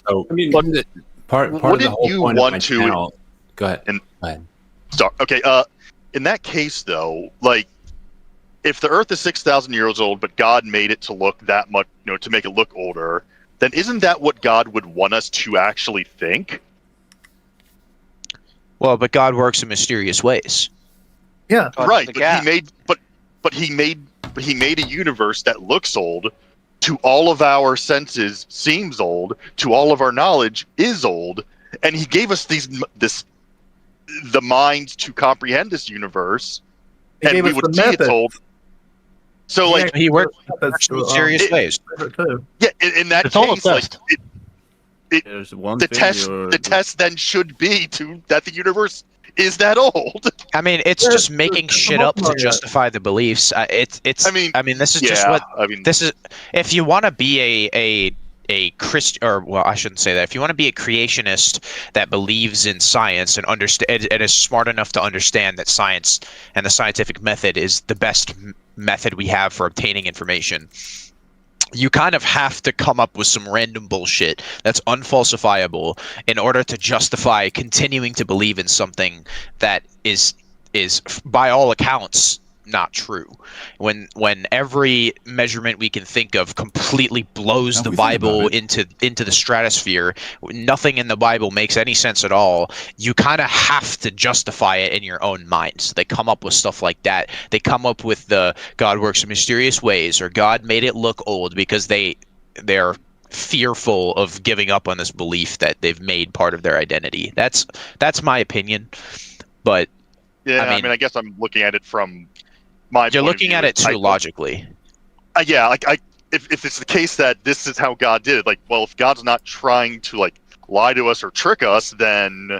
So I mean, part of the whole point of my channel. Go ahead. Go ahead. Okay. In that case, though, like, if the Earth is 6,000 years old, but God made it to look that much, you know, to make it look older, then isn't that what God would want us to actually think? Well, but God works in mysterious ways. Yeah, right. But he made a universe that looks old. To all of our senses, seems old. To all of our knowledge, is old. And he gave us the mind to comprehend this universe, and we would see it's old. So, like, he works in serious ways. Yeah, in that case, like, the test then should be that the universe is that old. I mean, it's just making shit up to justify the beliefs. It's. I mean, this is just what. This is. If you want to be a Christian, or well, I shouldn't say that. If you want to be a creationist that believes in science and understand and is smart enough to understand that science and the scientific method is the best method we have for obtaining information, you kind of have to come up with some random bullshit that's unfalsifiable in order to justify continuing to believe in something that is by all accounts not true. When every measurement we can think of completely blows the Bible into the stratosphere, nothing in the Bible makes any sense at all. You kind of have to justify it in your own mind. So they come up with stuff like that. They come up with the God works in mysterious ways, or God made it look old, because they're fearful of giving up on this belief that they've made part of their identity. That's my opinion. But yeah, I mean, I guess I'm looking at it from my. You're looking at it too logically. Yeah, like if it's the case that this is how God did it, like, well, if God's not trying to like lie to us or trick us, then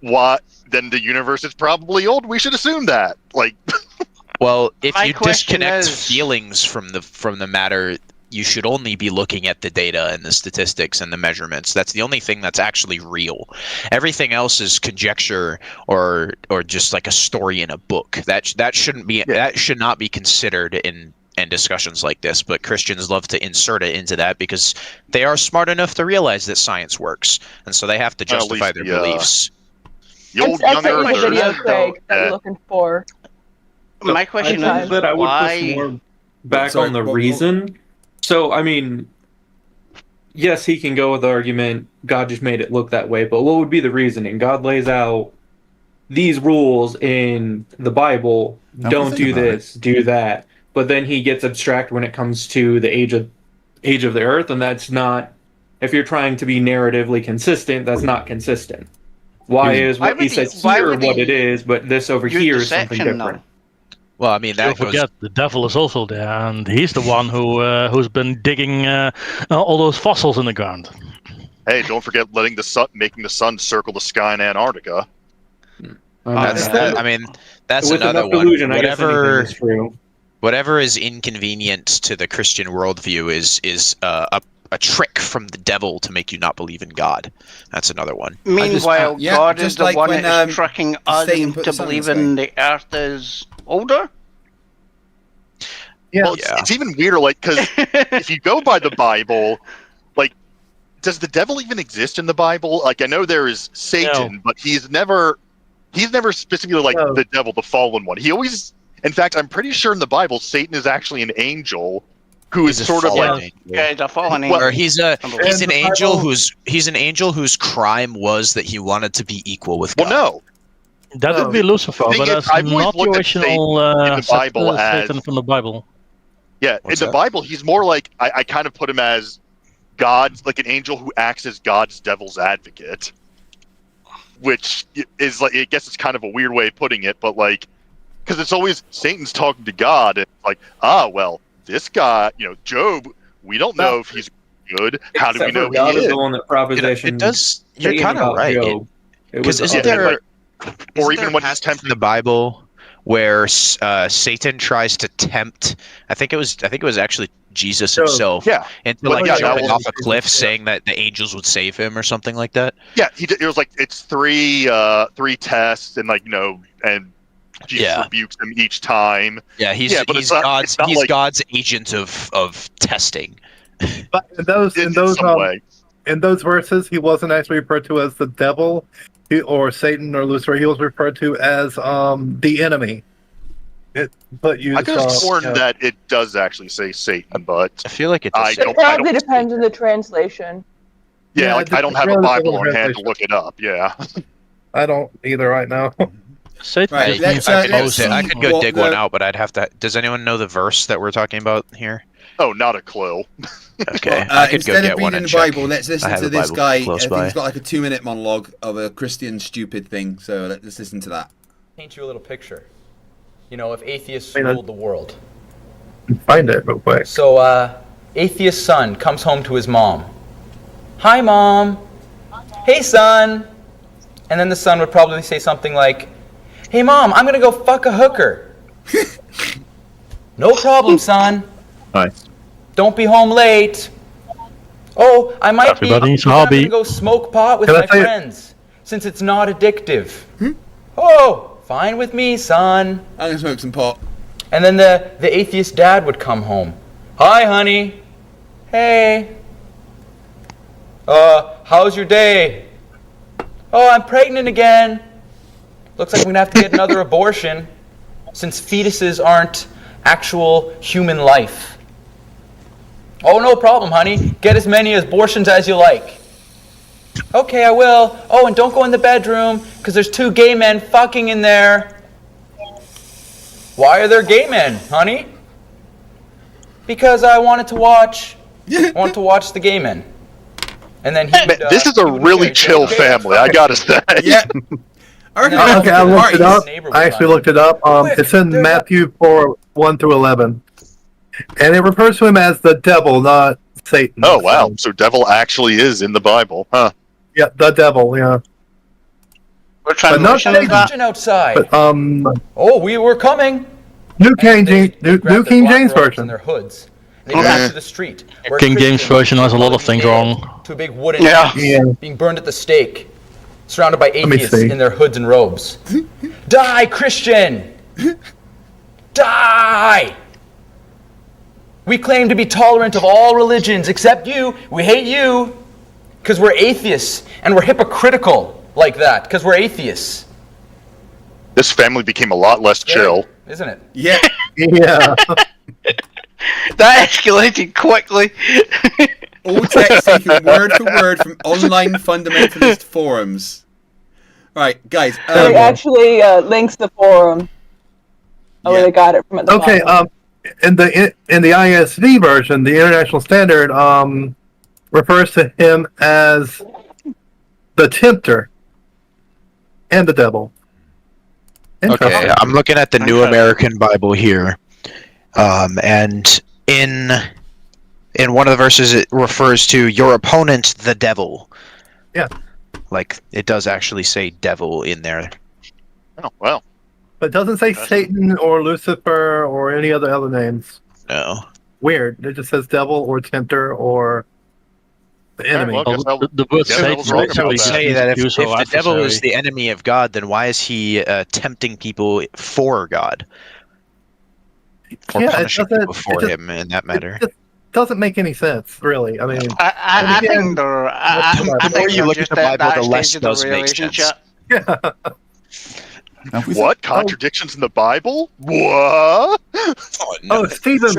what? Then the universe is probably old. We should assume that. Like, well, if My you question disconnect is- feelings from the matter, you should only be looking at the data and the statistics and the measurements. That's the only thing that's actually real. Everything else is conjecture or just like a story in a book. That shouldn't be that should not be considered in discussions like this. But Christians love to insert it into that because they are smart enough to realize that science works, and so they have to justify their beliefs. The old That's young the video, earthers. Craig, that you're looking for. My question I is think that I would why. push more back Sorry, on the what- reason. So, I mean, yes, he can go with the argument, God just made it look that way, but what would be the reasoning? God lays out these rules in the Bible, don't do this, do that, but then he gets abstract when it comes to the age of the earth, and that's not, if you're trying to be narratively consistent, that's not consistent. Why is what he says here what it is, but this over here is something different? Well, I mean, that Don't forget, the devil is also there, and he's the one who's been digging all those fossils in the ground. Hey, don't forget making the sun circle the sky in Antarctica. That's With another enough one. delusion, I guess anything is true. Whatever is inconvenient to the Christian worldview is a trick from the devil to make you not believe in God. That's another one. Meanwhile, God is the one that is tricking us Satan put to the sun in believe the in the Earth is older. Yeah, well, it's even weirder, like, because if you go by the Bible, like, does the devil even exist in the Bible? Like, I know there is Satan, but he's never specifically like the devil, the fallen one. He always, in fact, I'm pretty sure in the Bible, Satan is actually an angel who is sort of like, a fallen angel. Or he's an angel whose crime was that he wanted to be equal with God. Well, no. That would be Lucifer, but that's I've always not the looked at original in the Bible Satan as from the Bible. Yeah, in the Bible, he's more like I kind of put him as God's, like an angel who acts as God's devil's advocate, which is like, I guess it's kind of a weird way of putting it, but like, because it's always Satan's talking to God, and like, well, this guy, Job, we don't know if he's good. How do we know God he is is? the one that propositioned It does. You're Satan kind of about right. Job. Because was isn't the- there, or even when he's tempted in the Bible where Satan tries to tempt? I think it was actually Jesus himself. Yeah. Into Well, like yeah, jumping that off was- a cliff, saying that the angels would save him or something like that. Yeah, it was like it's three tests, and like and Jesus rebukes him each time. Yeah, he's but he's it's not- God's it's not he's like- God's agent of testing. But in those verses, he wasn't actually referred to as the devil, or Satan or Lucifer. He was referred to as the enemy. I could have sworn that it does actually say Satan, but I feel like It probably depends on the translation. Yeah, like I don't have a really Bible doesn't on hand to translation. look it up. Yeah. I don't either right now. Satan Right, is I could see go dig one the- out, but I'd have to. Does anyone know the verse that we're talking about here? Oh, not a clue. Okay, I could go Instead get of one reading and the check. Bible, let's I listen have to the this Bible guy. I close think by. he's got like a 2-minute monologue of a Christian stupid thing. So let's listen to that. Paint you a little picture. If atheists ruled the world. Find it real quick. So, atheist son comes home to his mom. Hi, Mom. Hey, son. And then the son would probably say something like, Hey, Mom, I'm going to go fuck a hooker. No problem, son. Nice. Don't be home late. Oh, I might Everybody needs a I'm hobby. going to go smoke pot with Can I my tell you- friends, since it's not addictive. Oh, fine with me, son. I'm gonna smoke some pot. And then the atheist dad would come home. Hi, honey. Hey. How's your day? Oh, I'm pregnant again. Looks like we're gonna have to get another abortion. since fetuses aren't actual human life. Oh, no problem, honey. Get as many abortions as you like. Okay, I will. Oh, and don't go in the bedroom, because there's 2 gay men fucking in there. Why are there gay men, honey? Because I wanted to watch. I wanted to watch the gay men. And then this is a really chill family, I gotta say. Yeah. Okay, I looked it up. I actually looked it up. It's in Matthew 4:1-11. And it refers to him as the devil, not Satan. Oh, wow. So devil actually is in the Bible, huh? Yeah, the devil, yeah. What translation is that? Outside. But, oh, we were coming. New King James Version. Their hoods. They ran to the street. King James Version has a lot of things wrong. 2 big wooden sheets being burned at the stake, surrounded by atheists in their hoods and robes. Die, Christian! Die! We claim to be tolerant of all religions except you. We hate you because we're atheists, and we're hypocritical like that because we're atheists. This family became a lot less chill. Isn't it? Yeah. Yeah. That escalated quickly. All text taken word for word from online fundamentalist forums. Right, guys. It actually links the forum. Oh, they got it from at the Okay, bottom. in the ISV version, the International Standard refers to him as the tempter and the devil. Okay, I'm looking at the New American Bible here, and in one of the verses it refers to your opponent, the devil. Yeah. Like, it does actually say devil in there. Oh, wow. But it doesn't say Satan or Lucifer or any other names. No. Weird. It just says devil or tempter or the enemy. The word Satan So we say that if the devil is the enemy of God, then why is he tempting people for God? Or Yeah, it punishing doesn't- people for it just- him in that matter? It doesn't make any sense, really. I mean, I think they're. I The more think you they're look just at the Bible, that the less stage it of the does make sense. relationship. What? Contradictions in the Bible? What? Oh, Stephen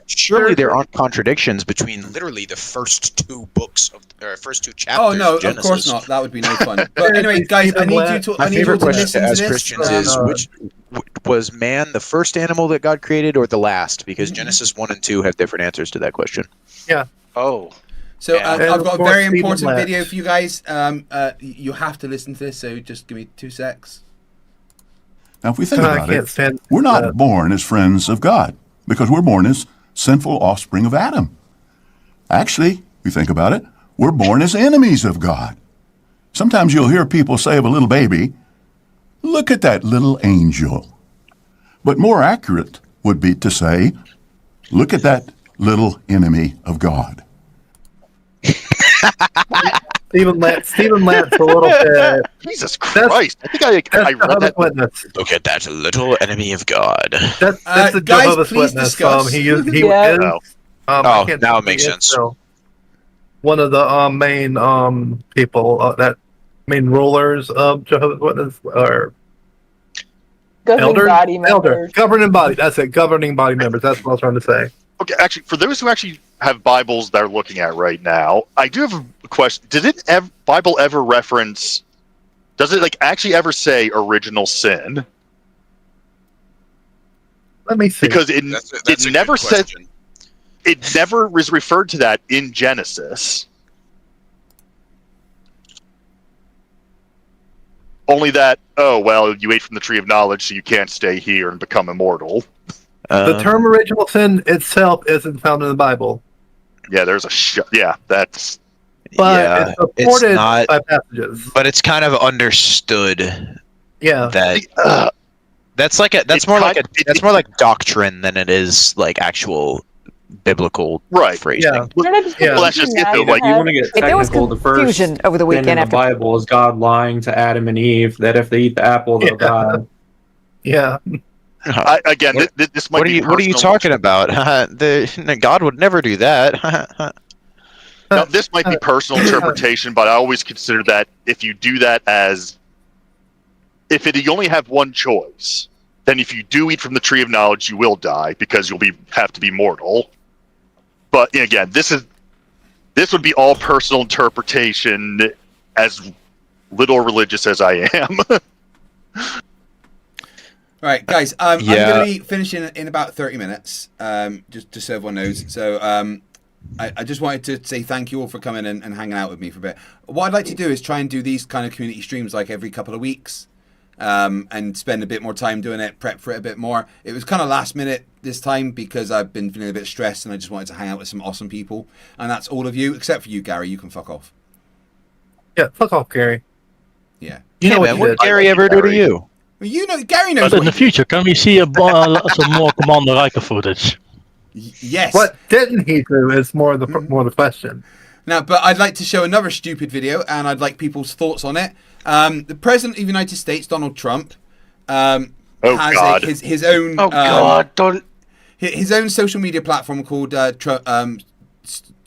Surely there aren't contradictions between literally the first 2 books of first 2 chapters. Oh no, of Genesis. of course not. That would be no fun. But anyway, guys, I need you to My favorite question listen to to ask this. Christians is was man the first animal that God created or the last? Because Genesis 1 and 2 have different answers to that question. Yeah. Oh. So Yeah. I've got a very important Stephen video for you guys. You have to listen to this. So just give me 2 secs. Now, if we think I about can't it, stand we're not that. born as friends of God because we're born as sinful offspring of Adam. Actually, if you think about it, we're born as enemies of God. Sometimes you'll hear people say of a little baby, "Look at that little angel." But more accurate would be to say, "Look at that little enemy of God." Stephen Lance a little bit. Jesus Christ! I think I read that. Witness. Look at that little enemy of God. That's the guys, Jehovah's please Witness. discuss. He Yeah. is. I Oh, can't now think it makes of sense. so one of the main people that main rulers of Jehovah's Witness or Governing body members. governing body. That's it. Governing body members. That's what I was trying to say. Okay, actually, for those who actually have Bibles they're looking at right now, I do have a question. Did it Bible ever reference? Does it actually ever say original sin? Let me see. Because it never said. question. It never was referred to that in Genesis. Only that, oh, well, you ate from the tree of knowledge, so you can't stay here and become immortal. The term original sin itself isn't found in the Bible. Yeah, there's yeah, that's... But it's supported not, by passages. But it's kind of understood. Yeah. That that's more like doctrine than it is like actual biblical phrasing. Yeah. Well, that's just it, though. If you want to get technical, the first confusion over the weekend sin in the after- Bible is God lying to Adam and Eve that if they eat the apple, they'll die. Yeah. Again, this might be What are you personal. talking about? God would never do that. Now, this might be personal interpretation, but I always consider that if you do that as... If you only have one choice, then if you do eat from the tree of knowledge, you will die because you'll have to be mortal. But again, this would be all personal interpretation, as little religious as I am. All right, guys. I'm going to be finishing in about 30 minutes. Just so everyone knows. So I just wanted to say thank you all for coming and hanging out with me for a bit. What I'd like to do is try and do these kind of community streams like every couple of weeks, and spend a bit more time doing it, prep for it a bit more. It was kind of last minute this time because I've been feeling a bit stressed and I just wanted to hang out with some awesome people. And that's all of you, except for you, Gary. You can fuck off. Yeah, fuck off, Gary. Yeah. You know what did Gary ever do to you? Well, you know, Gary knows. But in the future, can we see some more Commander Riker footage? Yes. What didn't he do is more the question. Now, but I'd like to show another stupid video, and I'd like people's thoughts on it. The President of the United States, Donald Trump, has his own. His own social media platform called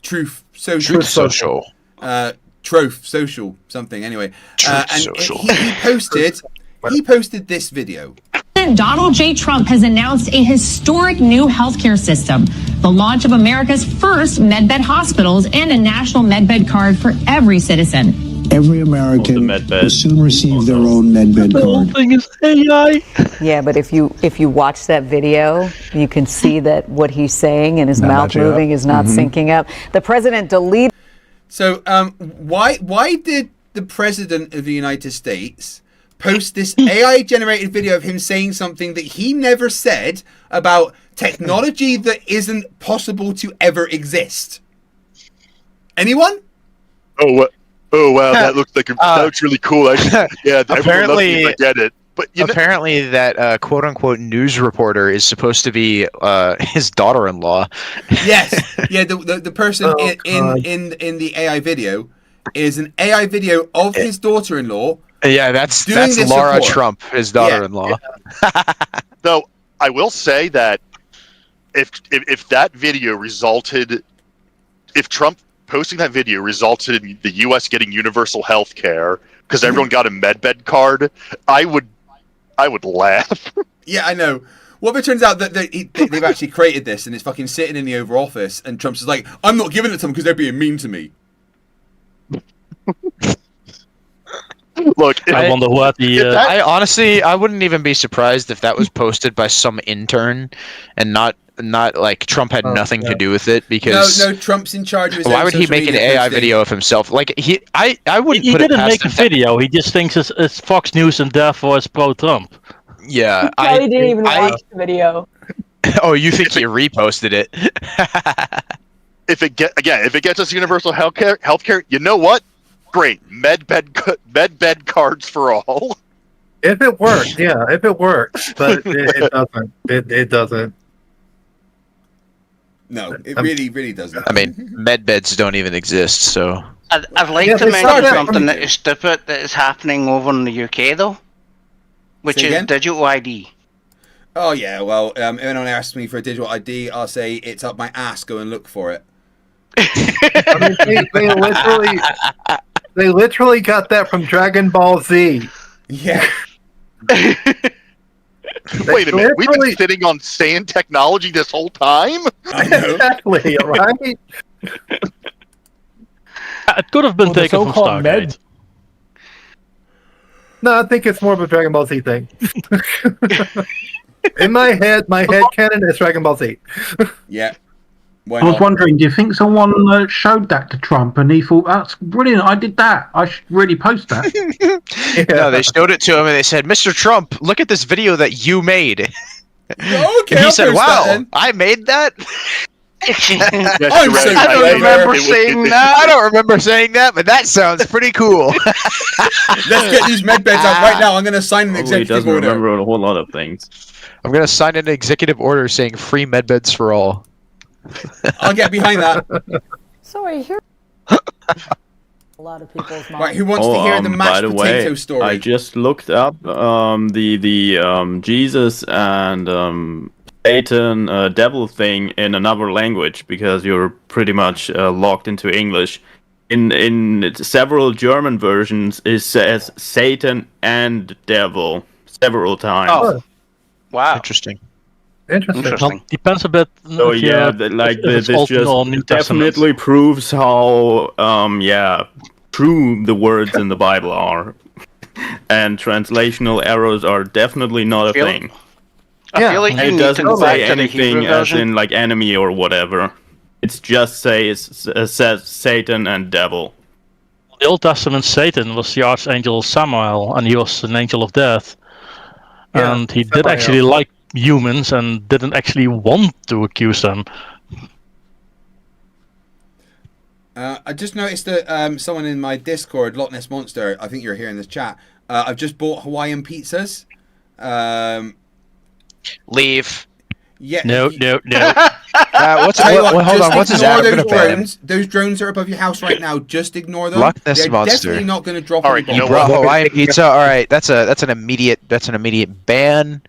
Truth Social. Truth Social, something. Anyway, he posted this video. Donald J. Trump has announced a historic new healthcare system, the launch of America's first medbed hospitals and a national medbed card for every citizen. Every American will soon receive their own medbed card. The whole thing is AI. Yeah, but if you watch that video, you can see that what he's saying and his mouth moving is not syncing up. The president deleted. So, why did the President of the United States post this AI-generated video of him saying something that he never said about technology that isn't possible to ever exist? Anyone? Oh wow, that looks really cool. Yeah, apparently I get it. But apparently that quote-unquote news reporter is supposed to be his daughter-in-law. Yes, yeah. The person in the AI video is an AI video of his daughter-in-law. Yeah, that's Laura Trump, his daughter-in-law. Yeah. Though I will say that if that video resulted, if Trump posting that video resulted in the U.S. getting universal health care because everyone got a medbed card, I would laugh. Yeah, I know. Well, if it turns out that they've actually created this and it's fucking sitting in the Oval Office, and Trump's just like, I'm not giving it to them because they're being mean to me. Look, I wonder what I honestly, I wouldn't even be surprised if that was posted by some intern and not like Trump had nothing to do with it, because no, Trump's in charge of his why would he make an AI video of himself? Like I wouldn't. He put didn't it past make a video. He just thinks it's Fox News and therefore it's pro-Trump. Yeah, I didn't even watch the video. Oh, you think he reposted it? If it gets us universal healthcare, you know what? Great, medbed cards for all. If it works, yeah, if it works, but it doesn't. It doesn't. No, it really doesn't. I mean, medbeds don't even exist, so. I'd like to mention something that is stupid that is happening over in the UK though, which is digital ID. Oh yeah, well, if anyone asks me for a digital ID, I'll say it's up my ass. Go and look for it. I mean, they literally got that from Dragon Ball Z. Yeah. Wait a minute, we've been sitting on sand technology this whole time? I know. Exactly, right? It could have been taken from Stargate. No, I think it's more of a Dragon Ball Z thing. In my head canon is Dragon Ball Z. Yeah. I was wondering, do you think someone showed that to Trump and he thought, that's brilliant, I did that, I should really post that? No, they showed it to him and they said, Mr. Trump, look at this video that you made. Okay, he said, wow, I made that? I don't remember saying that. I don't remember saying that, but that sounds pretty cool. Let's get these medbeds out right now. I'm going to sign an executive order. He doesn't remember a whole lot of things. I'm going to sign an executive order saying free medbeds for all. I'll get behind that. So I hear a lot of people's minds. Right, who wants to hear the mashed potato story? I just looked up the Jesus and Satan devil thing in another language, because you're pretty much locked into English. In several German versions, it says Satan and devil several times. Oh. Wow. Interesting. Interesting. Depends a bit. So if yeah, if this it's Old just or New Testament. definitely proves how true the words in the Bible are, and translational errors are definitely not a thing. I feel like And you it need to doesn't go back say to the Hebrew anything as version. in like enemy or whatever. It's just says Satan and devil. The Old Testament, Satan was the archangel Samael, and he was an angel of death. Yeah, And he did Samael. actually like humans and didn't actually want to accuse them. I just noticed that someone in my Discord, Loch Ness Monster, I think you're here in this chat. I've just bought Hawaiian pizzas. Leave. Yeah. No. Hold on. What's his ad? I'm gonna ban him. Those drones are above your house right now. Just ignore them. Loch Ness They're Monster. definitely not going to drop All any right, you know bombs. what? Hawaiian pizza. All right, that's an immediate ban.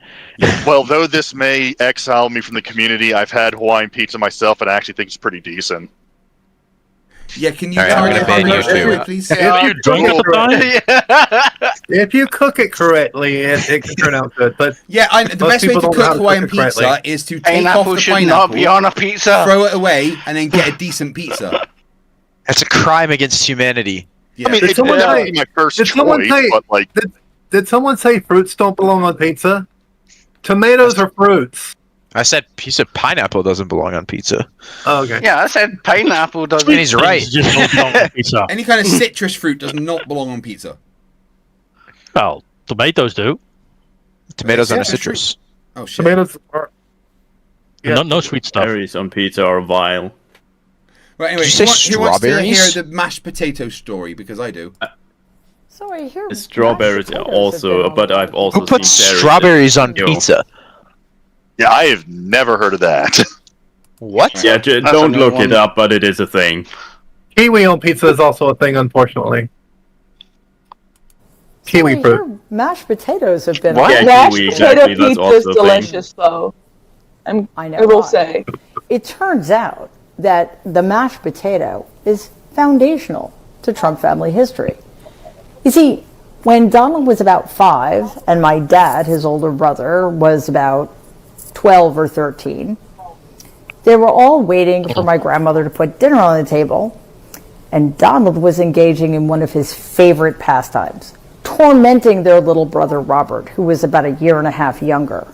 Well, though this may exile me from the community, I've had Hawaiian pizza myself, and I actually think it's pretty decent. Yeah, can you All right, I'm target gonna ban you Hawaiian too. please? Are you drunk at the time? If you cook it correctly, it can turn out good. But Yeah, the most best way people to don't know how cook to Hawaiian cook it correctly. pizza is to take off Pineapple the should pineapple, not be on a pizza. throw it away, and then get a decent pizza. That's a crime against humanity. Yeah. I mean, Did it's someone definitely say- my first did someone choice, say- but like, did someone say fruits don't belong on pizza? Tomatoes are fruits. I said pineapple doesn't belong on pizza. Oh, okay. Yeah, I said pineapple doesn't. And he's right. Just don't belong on pizza. Any kind of citrus fruit does not belong on pizza. Well, tomatoes do. Tomatoes on a Citrus citrus. Oh shit. Tomatoes are. Yeah. No sweet stuff. Berries on pizza are vile. Right, anyway, Did you say who wants to hear strawberries? the mashed potato story? Because I do. So I hear Strawberries mashed potatoes also, have been but on I've also Who puts seen berries strawberries in on yo. pizza? yeah, I have never heard of that. What? Yeah, That's don't a new look one. it up, but it is a thing. Kiwi on pizza is also a thing, unfortunately. Kiwi I fruit. hear mashed potatoes have been What? Yeah, Mashed kiwi, potato exactly. That's pizza also is a thing. delicious, though. I know. I will why. say. It turns out that the mashed potato is foundational to Trump family history. You see, when Donald was about 5 and my dad, his older brother, was about 12 or 13, they were all waiting for my grandmother to put dinner on the table, and Donald was engaging in one of his favorite pastimes, tormenting their little brother Robert, who was about a year and a half younger.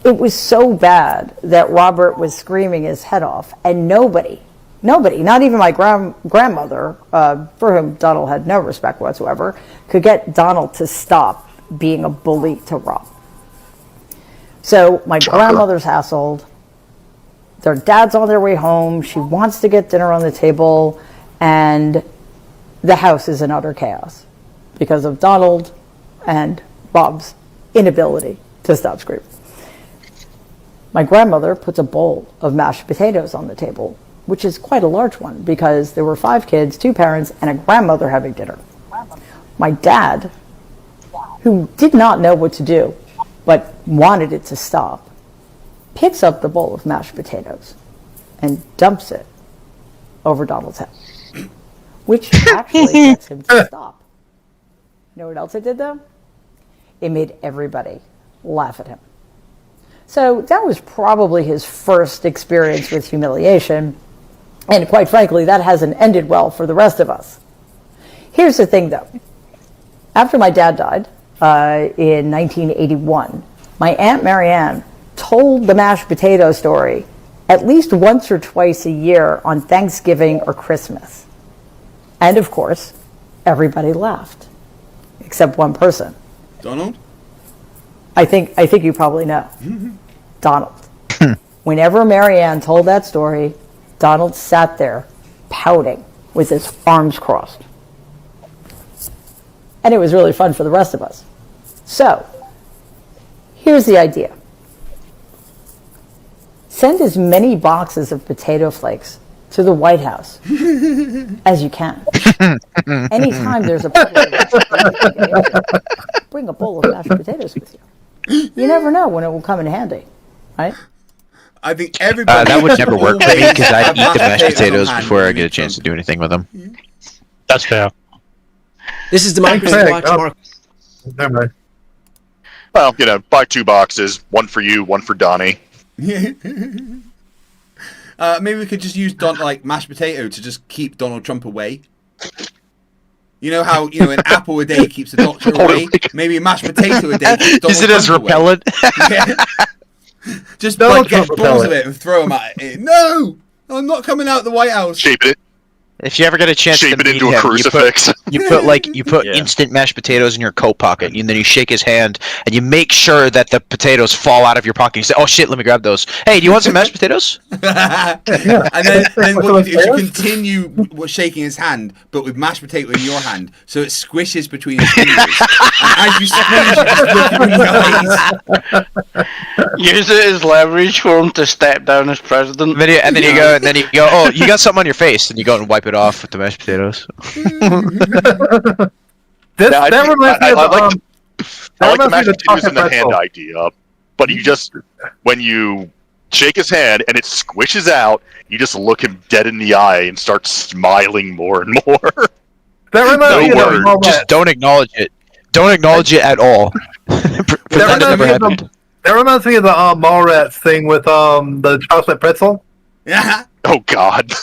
It was so bad that Robert was screaming his head off, and nobody, not even my grandmother, for whom Donald had no respect whatsoever, could get Donald to stop being a bully to Rob. So my grandmother's household, their dad's on their way home, she wants to get dinner on the table, and the house is in utter chaos because of Donald and Bob's inability to stop screaming. My grandmother puts a bowl of mashed potatoes on the table, which is quite a large one because there were 5 kids, 2 parents, and a grandmother having dinner. My dad, who did not know what to do, but wanted it to stop, picks up the bowl of mashed potatoes and dumps it over Donald's head, which actually gets him to stop. You know what else it did, though? It made everybody laugh at him. So that was probably his first experience with humiliation, and quite frankly, that hasn't ended well for the rest of us. Here's the thing, though. After my dad died in 1981, my Aunt Marianne told the mashed potato story at least once or twice a year on Thanksgiving or Christmas. And of course, everybody laughed, except one person. Donald? I think you probably know. Donald. Whenever Marianne told that story, Donald sat there pouting with his arms crossed. And it was really fun for the rest of us. So, here's the idea. Send as many boxes of potato flakes to the White House as you can. Anytime there's a public election, bring a bowl of mashed potatoes with you. You never know when it will come in handy, right? I think everybody. That would never work for me because I'd eat the mashed potatoes before I get a chance to do anything with them. That's fair. This is Democracy Watch, Mark. Never mind. Well, buy 2 boxes, one for you, one for Donnie. Maybe we could just use mashed potato to just keep Donald Trump away. You know how an apple a day keeps the doctor away? Maybe a mashed potato a day keeps Donald Trump away. Use it as repellent. Yeah. Just get balls of it and throw them at it. No, I'm not coming out of the White House. Shape it. If you ever get a chance to meet into a him, crucifix. you put instant mashed potatoes in your coat pocket, and then you shake his hand, and you make sure that the potatoes fall out of your pocket. You say, "Oh shit, let me grab those." Hey, do you want some mashed potatoes? And then what you do is you continue shaking his hand, but with mashed potato in your hand, so it squishes between his fingers. And as you squeeze, you just look him in the eyes. Use it as leverage for him to step down as president. And then you go, "Oh, you got something on your face," and you go and wipe it off with the mashed potatoes. I like the mashed potatoes in the hand idea, but when you shake his hand and it squishes out, you just look him dead in the eye and start smiling more and more. Just don't acknowledge it. Don't acknowledge it at all. That reminds me of the Mallrats thing with the chocolate pretzel. Yeah. Oh God.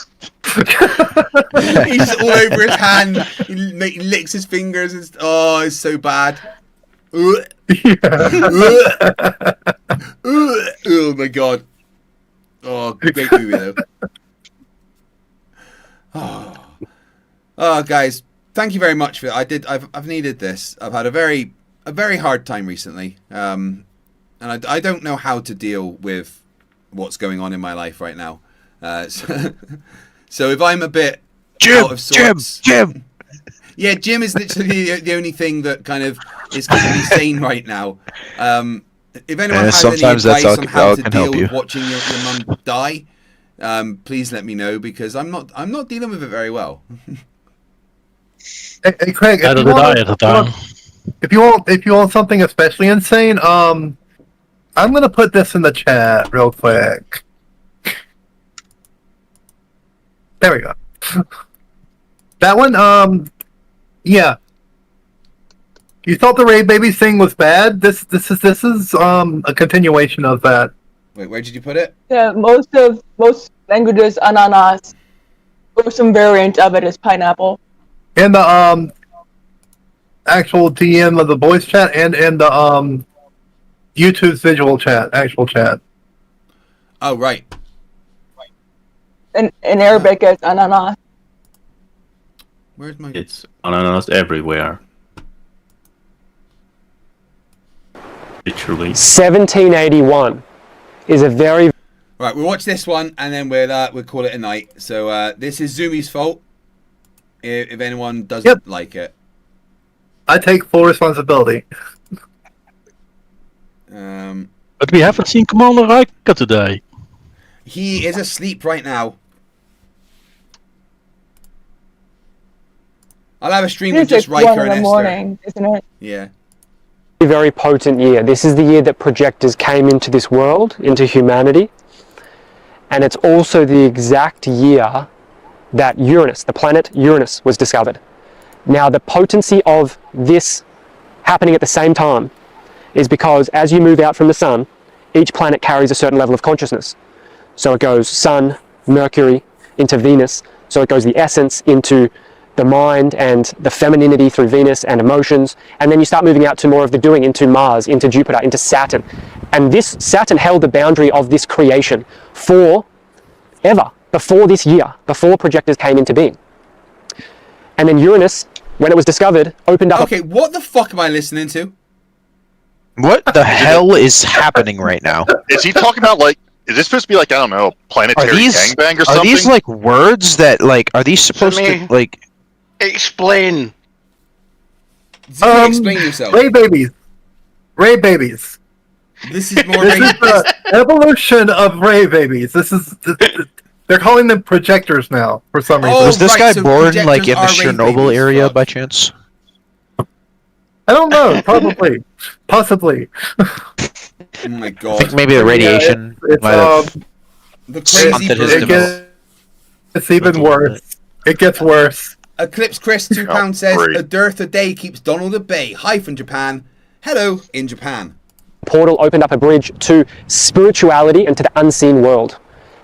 He's all over his hand. He licks his fingers. It's so bad. Oh my God. Oh, great movie though. Oh, guys, thank you very much for it. I've needed this. I've had a very hard time recently, and I don't know how to deal with what's going on in my life right now. So if I'm a bit out of sorts, Jim. Yeah, Jim is literally the only thing that kind of is keeping me sane right now. If anyone has any advice on how to deal with watching your mum die, please let me know, because I'm not dealing with it very well. Hey Craig, if you want something especially insane, I'm gonna put this in the chat real quick. There we go. That one, yeah. You thought the Ray Baby thing was bad? This is a continuation of that. Wait, where did you put it? Yeah, most languages ananas, or some variant of it is pineapple. In the actual DM of the voice chat, and in the YouTube's visual chat, actual chat. Oh right. In Arabic, it's ananas. Where's my? It's ananas everywhere. Literally. 1781 is a very. Right, we'll watch this one and then we'll call it a night. So this is Zumi's fault. If anyone doesn't like it, I take full responsibility. But we haven't seen Commander Riker today. He is asleep right now. I'll have a stream with just Riker and Esther. 1 in the morning, isn't it? Yeah. Very potent year. This is the year that projectors came into this world, into humanity. And it's also the exact year that Uranus, the planet Uranus, was discovered. Now, the potency of this happening at the same time is because as you move out from the sun, each planet carries a certain level of consciousness. So it goes Sun, Mercury, into Venus. So it goes the essence into the mind and the femininity through Venus and emotions. And then you start moving out to more of the doing into Mars, into Jupiter, into Saturn. And this Saturn held the boundary of this creation forever, before this year, before projectors came into being. And then Uranus, when it was discovered, opened up. Okay, what the fuck am I listening to? What the hell is happening right now? Is he talking about, like, is this supposed to be like, I don't know, planetary gangbang or something? Are these like words that, like, are these supposed to, like... Explain. Explain yourself. Ray babies. Ray babies. This is more. This is the evolution of Ray babies. They're calling them projectors now for some reason. Was this guy born like in the Chernobyl area by chance? I don't know. Probably, possibly. Oh my god! I think maybe the radiation might have the crazy it's even worse. It gets worse. Eclipse Chris £2 says a dearth a day keeps Donald at bay. Hi from Japan. Hello in Japan. portal opened up a bridge to spirituality and to the unseen world.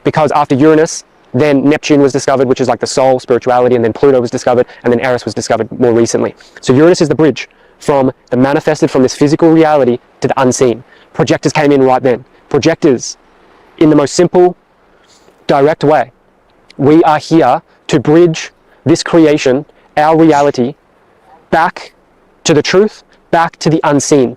Because after Uranus, then Neptune was discovered, which is like the soul, spirituality, and then Pluto was discovered, and then Eris was discovered more recently. So Uranus is the bridge from the manifested from this physical reality to the unseen. Projectors came in right then. Projectors, in the most simple, direct way, we are here to bridge this creation, our reality, back to the truth, back to the unseen.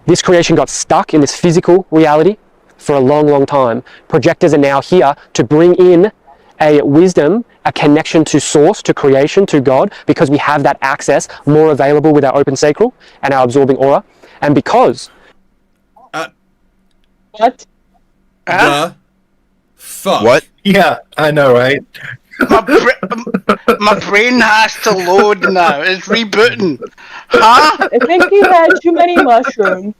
This creation got stuck in this physical reality for a long, long time. Projectors are now here to bring in a wisdom, a connection to source, to creation, to God, because we have that access more available with our open sacral and our absorbing aura. And because... What? Fuck. What? Yeah, I know, right? My brain has to load now. It's rebooting. Huh? I think he had too many mushrooms.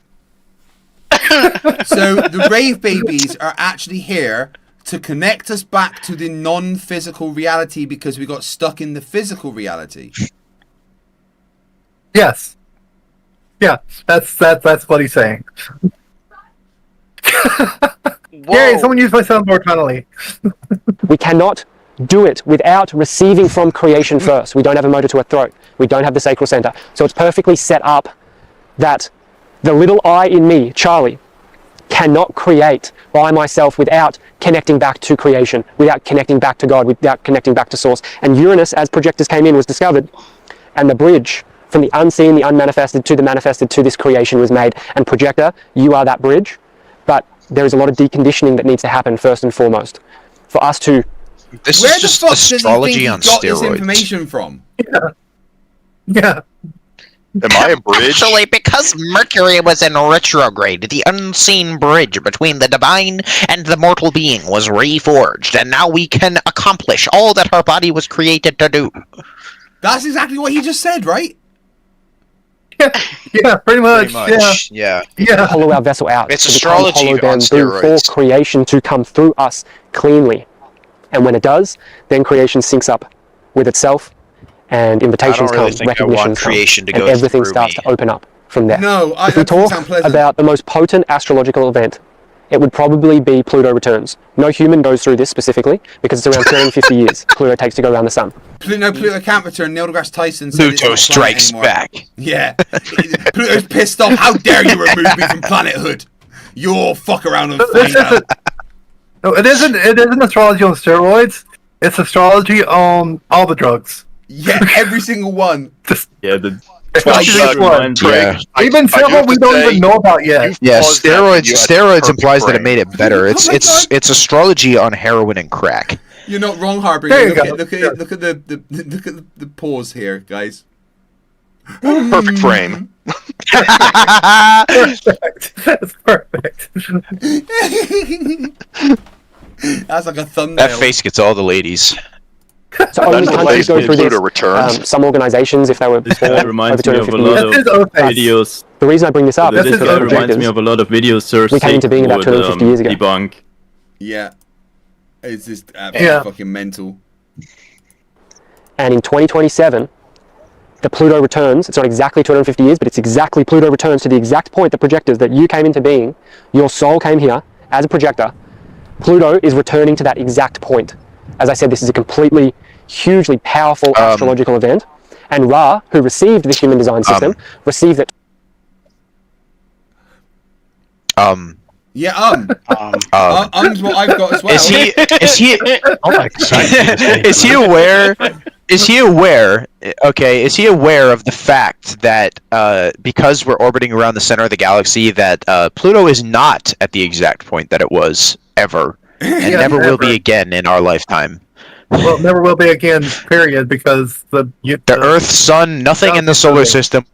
So the rave babies are actually here to connect us back to the non-physical reality because we got stuck in the physical reality. Yes. Yeah, that's what he's saying. Gary, someone use my soundboard finally. We cannot do it without receiving from creation first. We don't have a motor to a throat. We don't have the sacral center. So it's perfectly set up that the little I in me, Charlie, cannot create by myself without connecting back to creation, without connecting back to God, without connecting back to source. And Uranus, as projectors came in, was discovered, and the bridge from the unseen, the unmanifested to the manifested to this creation was made. And projector, you are that bridge, but there is a lot of deconditioning that needs to happen first and foremost for us to... This Where is just the fuck astrology does he on think he got this steroids. information from? Yeah. Am I a bridge? Actually, because Mercury was in retrograde, the unseen bridge between the divine and the mortal being was reforged, and now we can accomplish all that our body was created to do. That's exactly what he just said, right? Yeah, pretty much. Yeah. Hollow our vessel out. It's to become astrology hollow on then through steroids. for creation to come through us cleanly. And when it does, then creation syncs up with itself, and invitations really come, think I want recognitions come, creation to and go everything through starts me. to open up from there. No, if we that doesn't talk sound pleasant. about the most potent astrological event, it would probably be Pluto returns. No human goes through this specifically because it's around 250 years Pluto takes to go around the sun. Pluto can't return. Neil deGrasse Tyson said it's Pluto not a planet strikes anymore. back. Yeah. Pluto's pissed off. How dare you remove me from planethood? You'll fuck around and find out. No, it isn't astrology on steroids. It's astrology on all the drugs. Yeah, every single one. Yeah, the Even several we don't even know about yet. Yeah, paused that and you had steroids perfect implies that it brain. made it better. It's Oh my God. it's astrology on heroin and crack. You're not wrong, Harbinger. There you Look go. at the pause here, guys. Perfect frame. Perfect. That's perfect. That's like a thumbnail. That face gets all the ladies. So only That's the countries place go where through Pluto this. returns. Some organizations, if they were This before guy over reminds me of a 250 lot years, of This is OPEC. videos. the reason I bring this up This is because guy of reminds me projectors. of a lot of videos Sir We came into being about would, 250 years ago. debunk. Yeah. It's just absolutely Yeah. fucking mental. And in 2027, the Pluto returns. It's not exactly 250 years, but it's exactly Pluto returns to the exact point, the projectors, that you came into being. Your soul came here as a projector. Pluto is returning to that exact point. As I said, this is a completely, hugely powerful astrological event. And Ra, who received the human design system, received it. Yeah, um's what I've got as well. Is he Oh my God. is he aware? Is he aware? Okay, is he aware of the fact that because we're orbiting around the center of the galaxy, that Pluto is not at the exact point that it was ever, and Yeah, never will never. be again in our lifetime. Well, never will be again. Period. Because the Earth, Sun, nothing in the solar system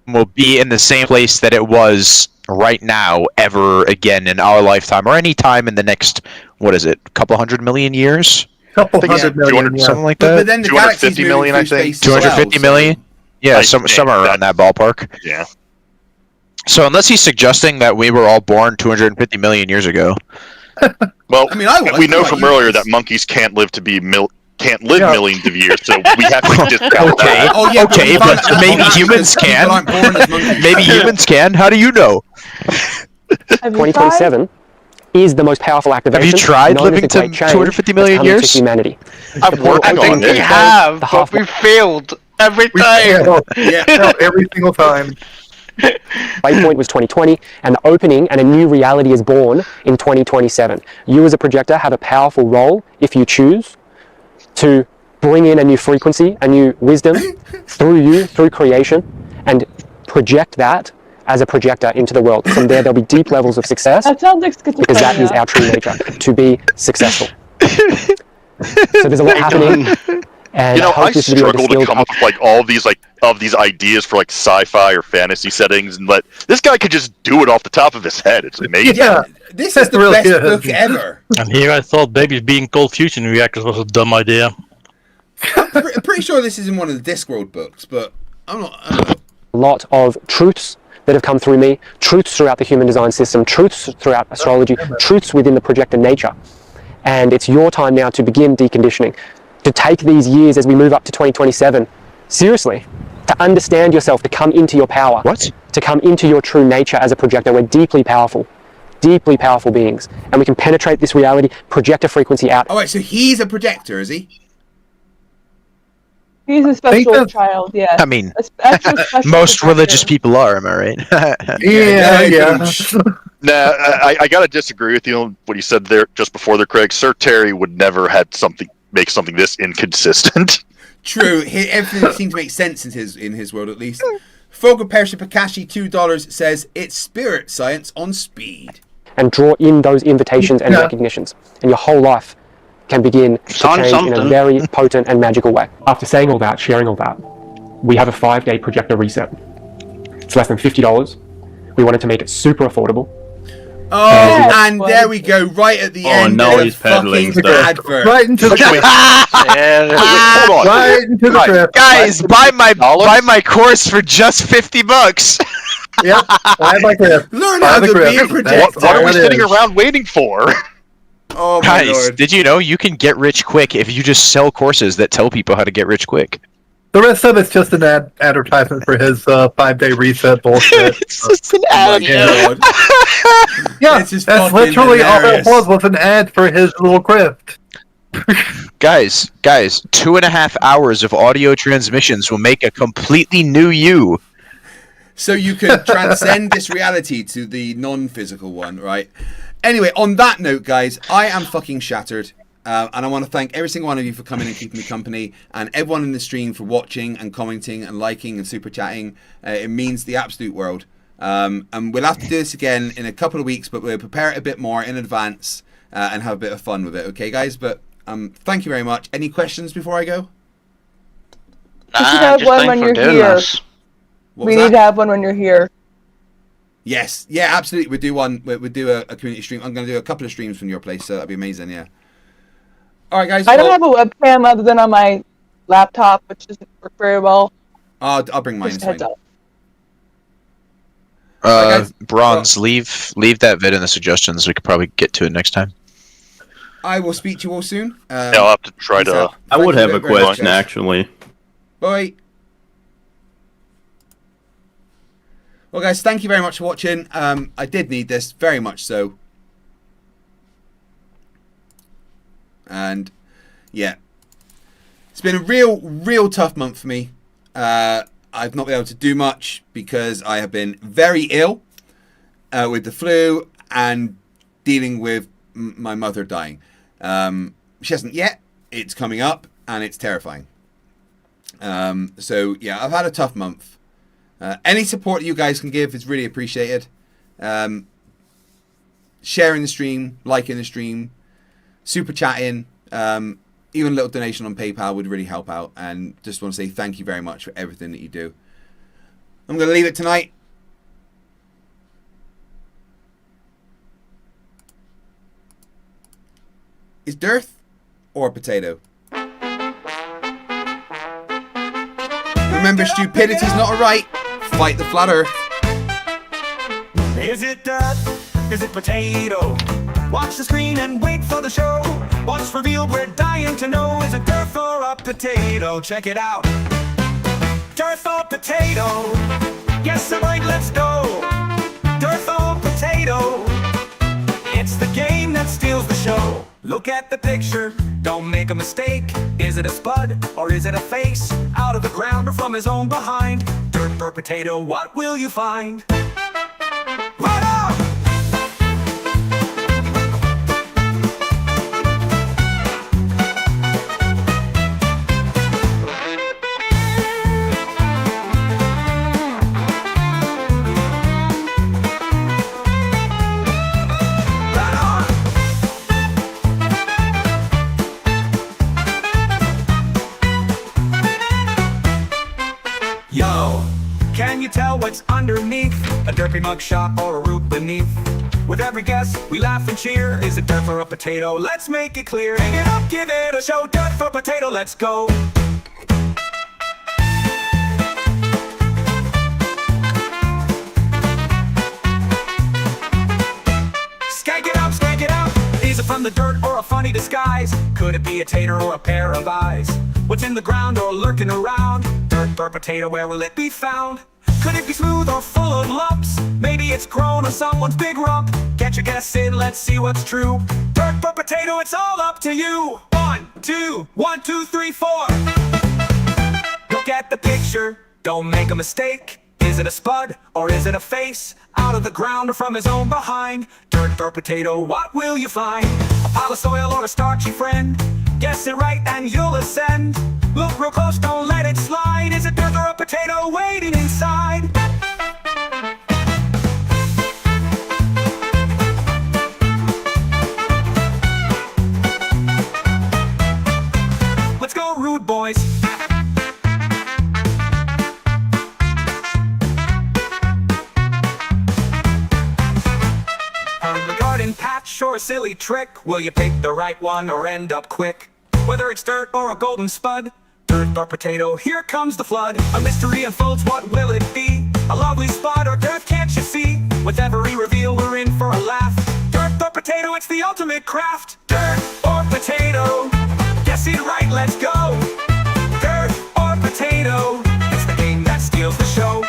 will be in the same place that it was right now ever again in our lifetime or any time in the next, what is it, couple 100 million years? Couple I think it's 100 million, 200 yeah. Something like But that. then the 250 galaxy's million, I moving through think. space as well, 250 so- million? Yeah, I somewhere think around that ballpark. Yeah. So unless he's suggesting that we were all born 250 million years ago. Well, I mean, I was. we know What from about you earlier guys? that monkeys can't live to be can't live millions of years, so we have to discount Okay, that. okay, but maybe humans can. Maybe humans can. How do you know? 2027 is the most powerful activation. Have you tried known as living the to Great Change 250 million that's coming years? to humanity. I think we have, but we failed every time. Every single time. Waypoint was 2020, and the opening and a new reality is born in 2027. You as a projector have a powerful role, if you choose, to bring in a new frequency, a new wisdom through you, through creation, and project that as a projector into the world. From there, there'll be deep levels of success. That sounds like schizophrenia. Because that is our true nature, to be successful. So there's a lot happening. And You know, I this video struggle to distilled come up with like all these of these ideas for like sci-fi or fantasy settings, and this guy could just do it off the top of his head. It's amazing. Yeah, this is the best book ever. And here I thought babies being cold fusion reactors was a dumb idea. I'm pretty sure this is in one of the Discworld books, but I don't know. a lot of truths that have come through me, truths throughout the human design system, truths throughout astrology, truths within the projector nature. And it's your time now to begin deconditioning, to take these years as we move up to 2027 seriously, to understand yourself, to come into your power, to come into your true nature as a projector. We're deeply powerful beings, and we can penetrate this reality, project a frequency out. Oh, wait, so he's a projector, is he? He's a special child, yeah. I mean, most religious people are, am I right? Nah, I gotta disagree with you on what you said there just before there, Craig. Sir Terry would never had make something this inconsistent. True, everything seemed to make sense in his world, at least. Fogo Persia Pakashi, $2, says it's spirit science on speed. And draw in those invitations and recognitions, and your whole life can begin to change in a very potent and magical way. After saying all that, sharing all that, we have a 5-day projector reset. It's less than $50. We wanted to make it super affordable. Oh, and there we go, right at the end now of the he's peddling fucking stuff. advert. Right into the Hold on. Right into the trip. Guys, buy my course for just $50. Yep, buy my grip. Learn Buy how the to grip. be a projector. What are we There it sitting is. around waiting for? Oh my Guys, lord. did you know you can get rich quick if you just sell courses that tell people how to get rich quick? The rest of it's just an advertisement for his 5-day reset bullshit. It's just an ad. Yeah, This is that's fucking literally hilarious. all it was an ad for his little grift. Guys, 2.5 hours of audio transmissions will make a completely new you. So you can transcend this reality to the non-physical one, right? Anyway, on that note, guys, I am fucking shattered. And I want to thank every single one of you for coming and keeping me company, and everyone in the stream for watching and commenting and liking and super chatting. It means the absolute world. And we'll have to do this again in a couple of weeks, but we'll prepare it a bit more in advance and have a bit of fun with it. Okay, guys? But thank you very much. Any questions before I go? We should have one when you're here. We need to have one when you're here. Yes, yeah, absolutely. We'll do one. We'll do a community stream. I'm going to do a couple of streams from your place, so that'd be amazing. Yeah. All right, guys. I don't have a webcam other than on my laptop, which doesn't work very well. I'll bring mine. Just heads up. Bronze, leave that vid in the suggestions. We could probably get to it next time. I will speak to you all soon. Yeah, I'll have to try to. I would have a question actually. Bye. Well, guys, thank you very much for watching. I did need this, very much so. And yeah, it's been a real tough month for me. I've not been able to do much because I have been very ill with the flu and dealing with my mother dying. She hasn't yet. It's coming up and it's terrifying. So yeah, I've had a tough month. Any support you guys can give is really appreciated. Sharing the stream, liking the stream, super chatting, even a little donation on PayPal would really help out. And just want to say thank you very much for everything that you do. I'm going to leave it tonight. Is dearth or a potato? Remember, stupidity's not a right. Fight the flat earth. Is it death? Is it potato? Watch the screen and wait for the show. What's revealed, we're dying to know. Is it dirt or a potato? Check it out. Dirt or potato? Yes, sir, right, let's go. Dirt or potato? It's the game that steals the show. Look at the picture, don't make a mistake. Is it a spud or is it a face? Out of the ground or from his own behind? Dirt or potato, what will you find? Right on! Yo, can you tell what's underneath? A derpy mugshot or a root beneath? With every guess, we laugh and cheer. Is it dirt for a potato? Let's make it clear. Hang it up, give it a show. Dirt for potato, let's go. Skank it up, skank it up. Is it from the dirt or a funny disguise? Could it be a tater or a pair of eyes? What's in the ground or lurking around? Dirt or potato, where will it be found? Could it be smooth or full of lumps? Maybe it's grown on someone's big rump. Get your guess in, let's see what's true. Dirt or potato, it's all up to you. 1, 2, 1, 2, 3, 4. Look at the picture, don't make a mistake. Is it a spud or is it a face? Out of the ground or from his own behind? Dirt or potato, what will you find? A pile of soil or a starchy friend? Guess it right and you'll ascend. Look real close, don't let it slide. Is it dirt or a potato waiting inside? Let's go, rude boys. A garden patch or a silly trick? Will you pick the right one or end up quick? Whether it's dirt or a golden spud, dirt or potato, here comes the flood. A mystery unfolds, what will it be? A lovely spot or dirt, can't you see? With every reveal, we're in for a laugh. Dirt or potato, it's the ultimate craft. Dirt or potato, guess it right, let's go. Dirt or potato, it's the game that steals the show.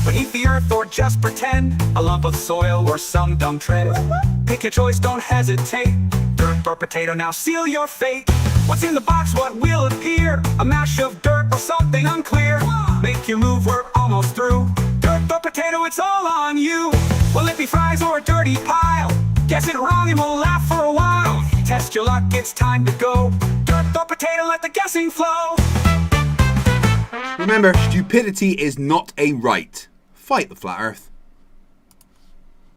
Beneath the earth or just pretend, a lump of soil or some dumb trend. Pick your choice, don't hesitate. Dirt or potato, now seal your fate. What's in the box, what will appear? A mash of dirt or something unclear. Make your move, we're almost through. Dirt or potato, it's all on you. Will it be fries or a dirty pile? Guess it wrong and we'll laugh for a while. Test your luck, it's time to go. Dirt or potato, let the guessing flow. Remember, stupidity is not a right. Fight the flat earth.